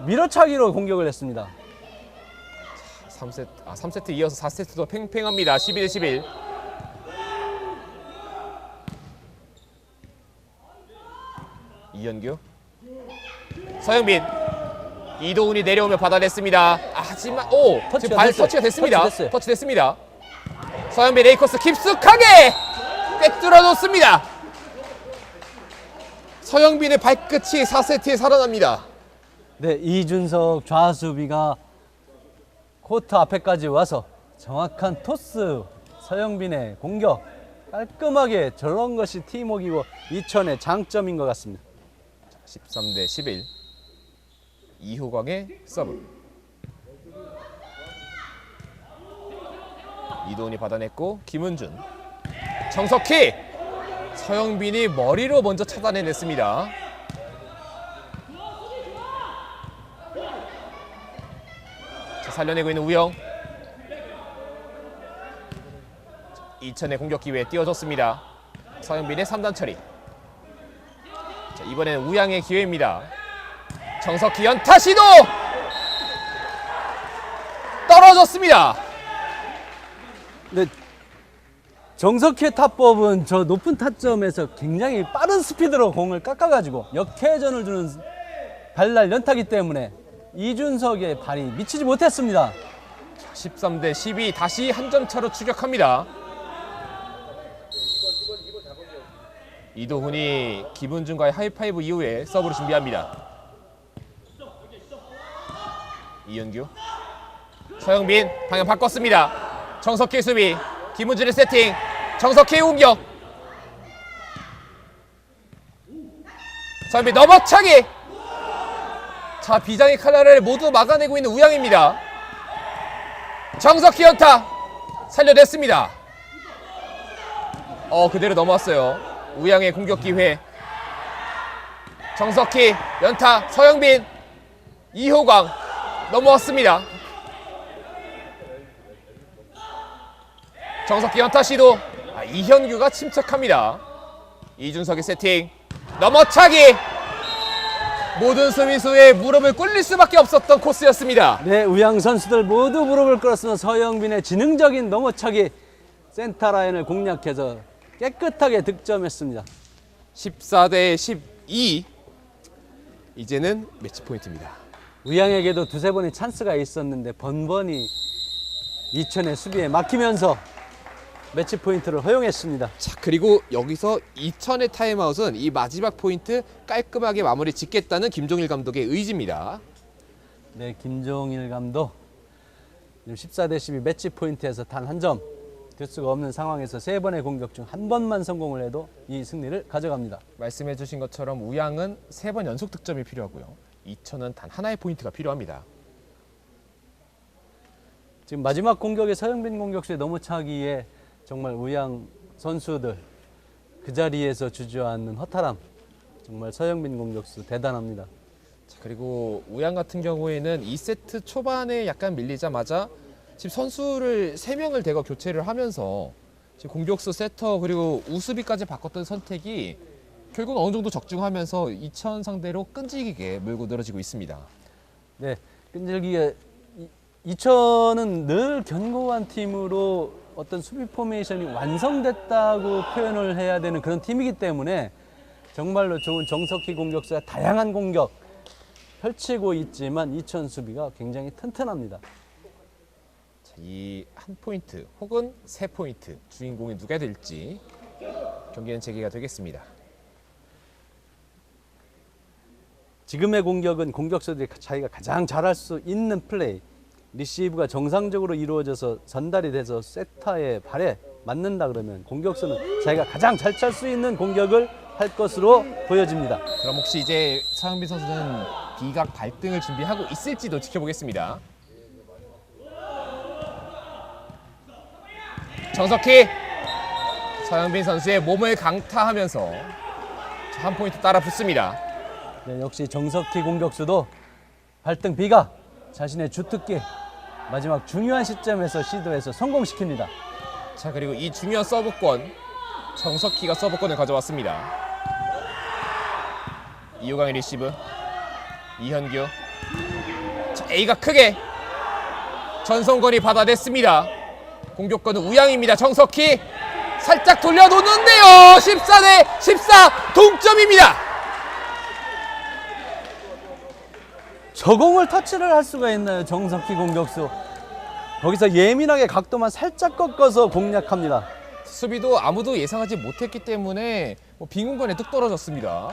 밀어차기로 공격을 했습니다. 3세트 이어서 4세트도 팽팽합니다. 12대11. 이현규, 서영빈, 이도훈이 내려오며 받아냈습니다. 하지만 지금 발 터치가 됐습니다. 터치 됐습니다. 서영빈 A코스 깊숙하게 꿰뚫어 놓습니다. 서영빈의 발끝이 4세트에 살아납니다. 네, 이준석 좌수비가 코트 앞에까지 와서 정확한 토스, 서영빈의 공격 깔끔하게 저런 것이 팀워크이고 이천의 장점인 것 같습니다. 13대11. 이호광의 서브. 이도훈이 받아냈고 김은준, 정석희, 서영빈이 머리로 먼저 차단해냈습니다. 자, 살려내고 있는 우영. 이천의 공격 기회에 띄워줬습니다. 서영빈의 3단 처리. 자, 이번에는 우양의 기회입니다. 정석희 연타 시도! 떨어졌습니다. 네, 정석희의 타법은 저 높은 타점에서 굉장히 빠른 스피드로 공을 깎아가지고 역회전을 주는 발날 연타기 때문에 이준석의 발이 미치지 못했습니다. 13대12 다시 한 점 차로 추격합니다. 이도훈이 김은준과의 하이파이브 이후에 서브를 준비합니다. 이현규, 서영빈 방향 바꿨습니다. 정석희 수비, 김은준의 세팅, 정석희의 공격. 서영빈 넘어차기. 자, 비장의 칼날을 모두 막아내고 있는 우양입니다. 정석희 연타 살려냈습니다. 그대로 넘어왔어요. 우양의 공격 기회. 정석희 연타, 서영빈, 이호광 넘어왔습니다. 정석희 연타 시도. 이현규가 침착합니다. 이준석의 세팅. 넘어차기. 모든 수비수의 무릎을 꿇릴 수밖에 없었던 코스였습니다. 네, 우양 선수들 모두 무릎을 꿇었으면 서영빈의 지능적인 넘어차기 센터 라인을 공략해서 깨끗하게 득점했습니다. 14대 12. 이제는 매치 포인트입니다. 우양에게도 두세 번의 찬스가 있었는데 번번이 이천의 수비에 막히면서 매치 포인트를 허용했습니다. 자, 그리고 여기서 이천의 타임아웃은 이 마지막 포인트 깔끔하게 마무리 짓겠다는 김종일 감독의 의지입니다. 네, 김종일 감독 14대 12 매치 포인트에서 단 한 점 될 수가 없는 상황에서 세 번의 공격 중 한 번만 성공을 해도 이 승리를 가져갑니다. 말씀해 주신 것처럼 우양은 3번 연속 득점이 필요하고요. 이천은 단 하나의 포인트가 필요합니다. 지금 마지막 공격에 서영빈 공격수의 넘어차기에 정말 우양 선수들 그 자리에서 주저앉는 허탈함, 정말 서영빈 공격수 대단합니다. 자, 그리고 우양 같은 경우에는 2세트 초반에 약간 밀리자마자 지금 선수를 3명을 대거 교체를 하면서 지금 공격수 세터 그리고 우수비까지 바꿨던 선택이 결국 어느 정도 적중하면서 이천 상대로 끈질기게 물고 늘어지고 있습니다. 네, 끈질기게 이천은 늘 견고한 팀으로 어떤 수비 포메이션이 완성됐다고 표현을 해야 되는 그런 팀이기 때문에 정말로 좋은 정석희 공격수가 다양한 공격 펼치고 있지만 이천 수비가 굉장히 튼튼합니다. 이 한 포인트 혹은 3포인트 주인공이 누가 될지 경기는 재개가 되겠습니다. 지금의 공격은 공격수들이 자기가 가장 잘할 수 있는 플레이, 리시브가 정상적으로 이루어져서 전달이 돼서 세터의 발에 맞는다 그러면 공격수는 자기가 가장 잘 찰 수 있는 공격을 할 것으로 보여집니다. 그럼 혹시 이제 서영빈 선수는 비각 발등을 준비하고 있을지도 지켜보겠습니다. 정석희, 서영빈 선수의 몸을 강타하면서 한 포인트 따라 붙습니다. 네, 역시 정석희 공격수도 발등 비각 자신의 주특기 마지막 중요한 시점에서 시도해서 성공시킵니다. 자, 그리고 이 중요한 서브권 정석희가 서브권을 가져왔습니다. 이호강의 리시브, 이현규. 자, A가 크게 전성건이 받아냈습니다. 공격권은 우양입니다. 정석희 살짝 돌려놓는데요. 14대 14 동점입니다. 저 공을 터치를 할 수가 있나요, 정석희 공격수? 거기서 예민하게 각도만 살짝 꺾어서 공략합니다. 수비도 아무도 예상하지 못했기 때문에 빈 공간에 뚝 떨어졌습니다.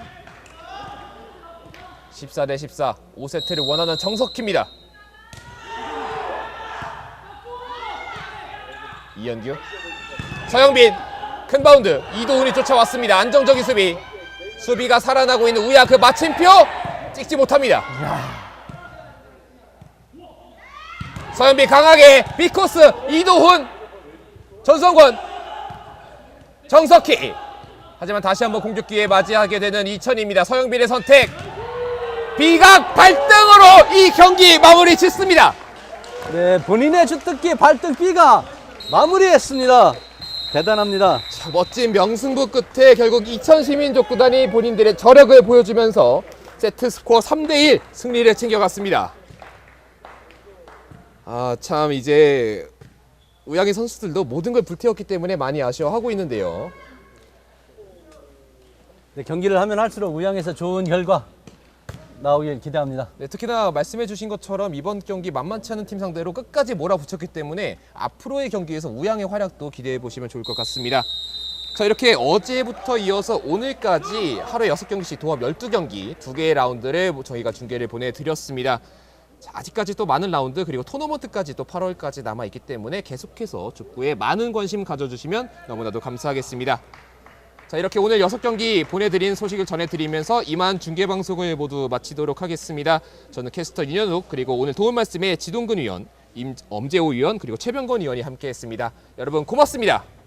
14대 14 5세트를 원하는 정석희입니다. 이현규, 서영빈, 큰 바운드, 이도훈이 쫓아왔습니다. 안정적인 수비, 수비가 살아나고 있는 우야 그 마침표 찍지 못합니다. 서영빈 강하게 빅코스, 이도훈, 전성권, 정석희. 하지만 다시 한번 공격 기회 맞이하게 되는 이천입니다. 서영빈의 선택, 비각 발등으로 이 경기 마무리 짓습니다. 네, 본인의 주특기 발등 비각 마무리했습니다. 대단합니다. 자, 멋진 명승부 끝에 결국 이천 시민족구단이 본인들의 저력을 보여주면서 세트 스코어 3대1 승리를 챙겨갔습니다. 아, 참 이제 우양의 선수들도 모든 걸 불태웠기 때문에 많이 아쉬워하고 있는데요. 네, 경기를 하면 할수록 우양에서 좋은 결과 나오길 기대합니다. 네, 특히나 말씀해 주신 것처럼 이번 경기 만만치 않은 팀 상대로 끝까지 몰아붙였기 때문에 앞으로의 경기에서 우양의 활약도 기대해 보시면 좋을 것 같습니다. 자, 이렇게 어제부터 이어서 오늘까지 하루에 6경기씩 도합 12경기 2개의 라운드를 저희가 중계를 보내드렸습니다. 자, 아직까지 또 많은 라운드 그리고 토너먼트까지 또 8월까지 남아있기 때문에 계속해서 축구에 많은 관심 가져주시면 너무나도 감사하겠습니다. 자, 이렇게 오늘 6경기 보내드린 소식을 전해드리면서 이만 중계방송을 모두 마치도록 하겠습니다. 저는 캐스터 윤현욱 그리고 오늘 도움 말씀에 지동근 위원, 엄재호 위원 그리고 최병건 위원이 함께했습니다. 여러분 고맙습니다.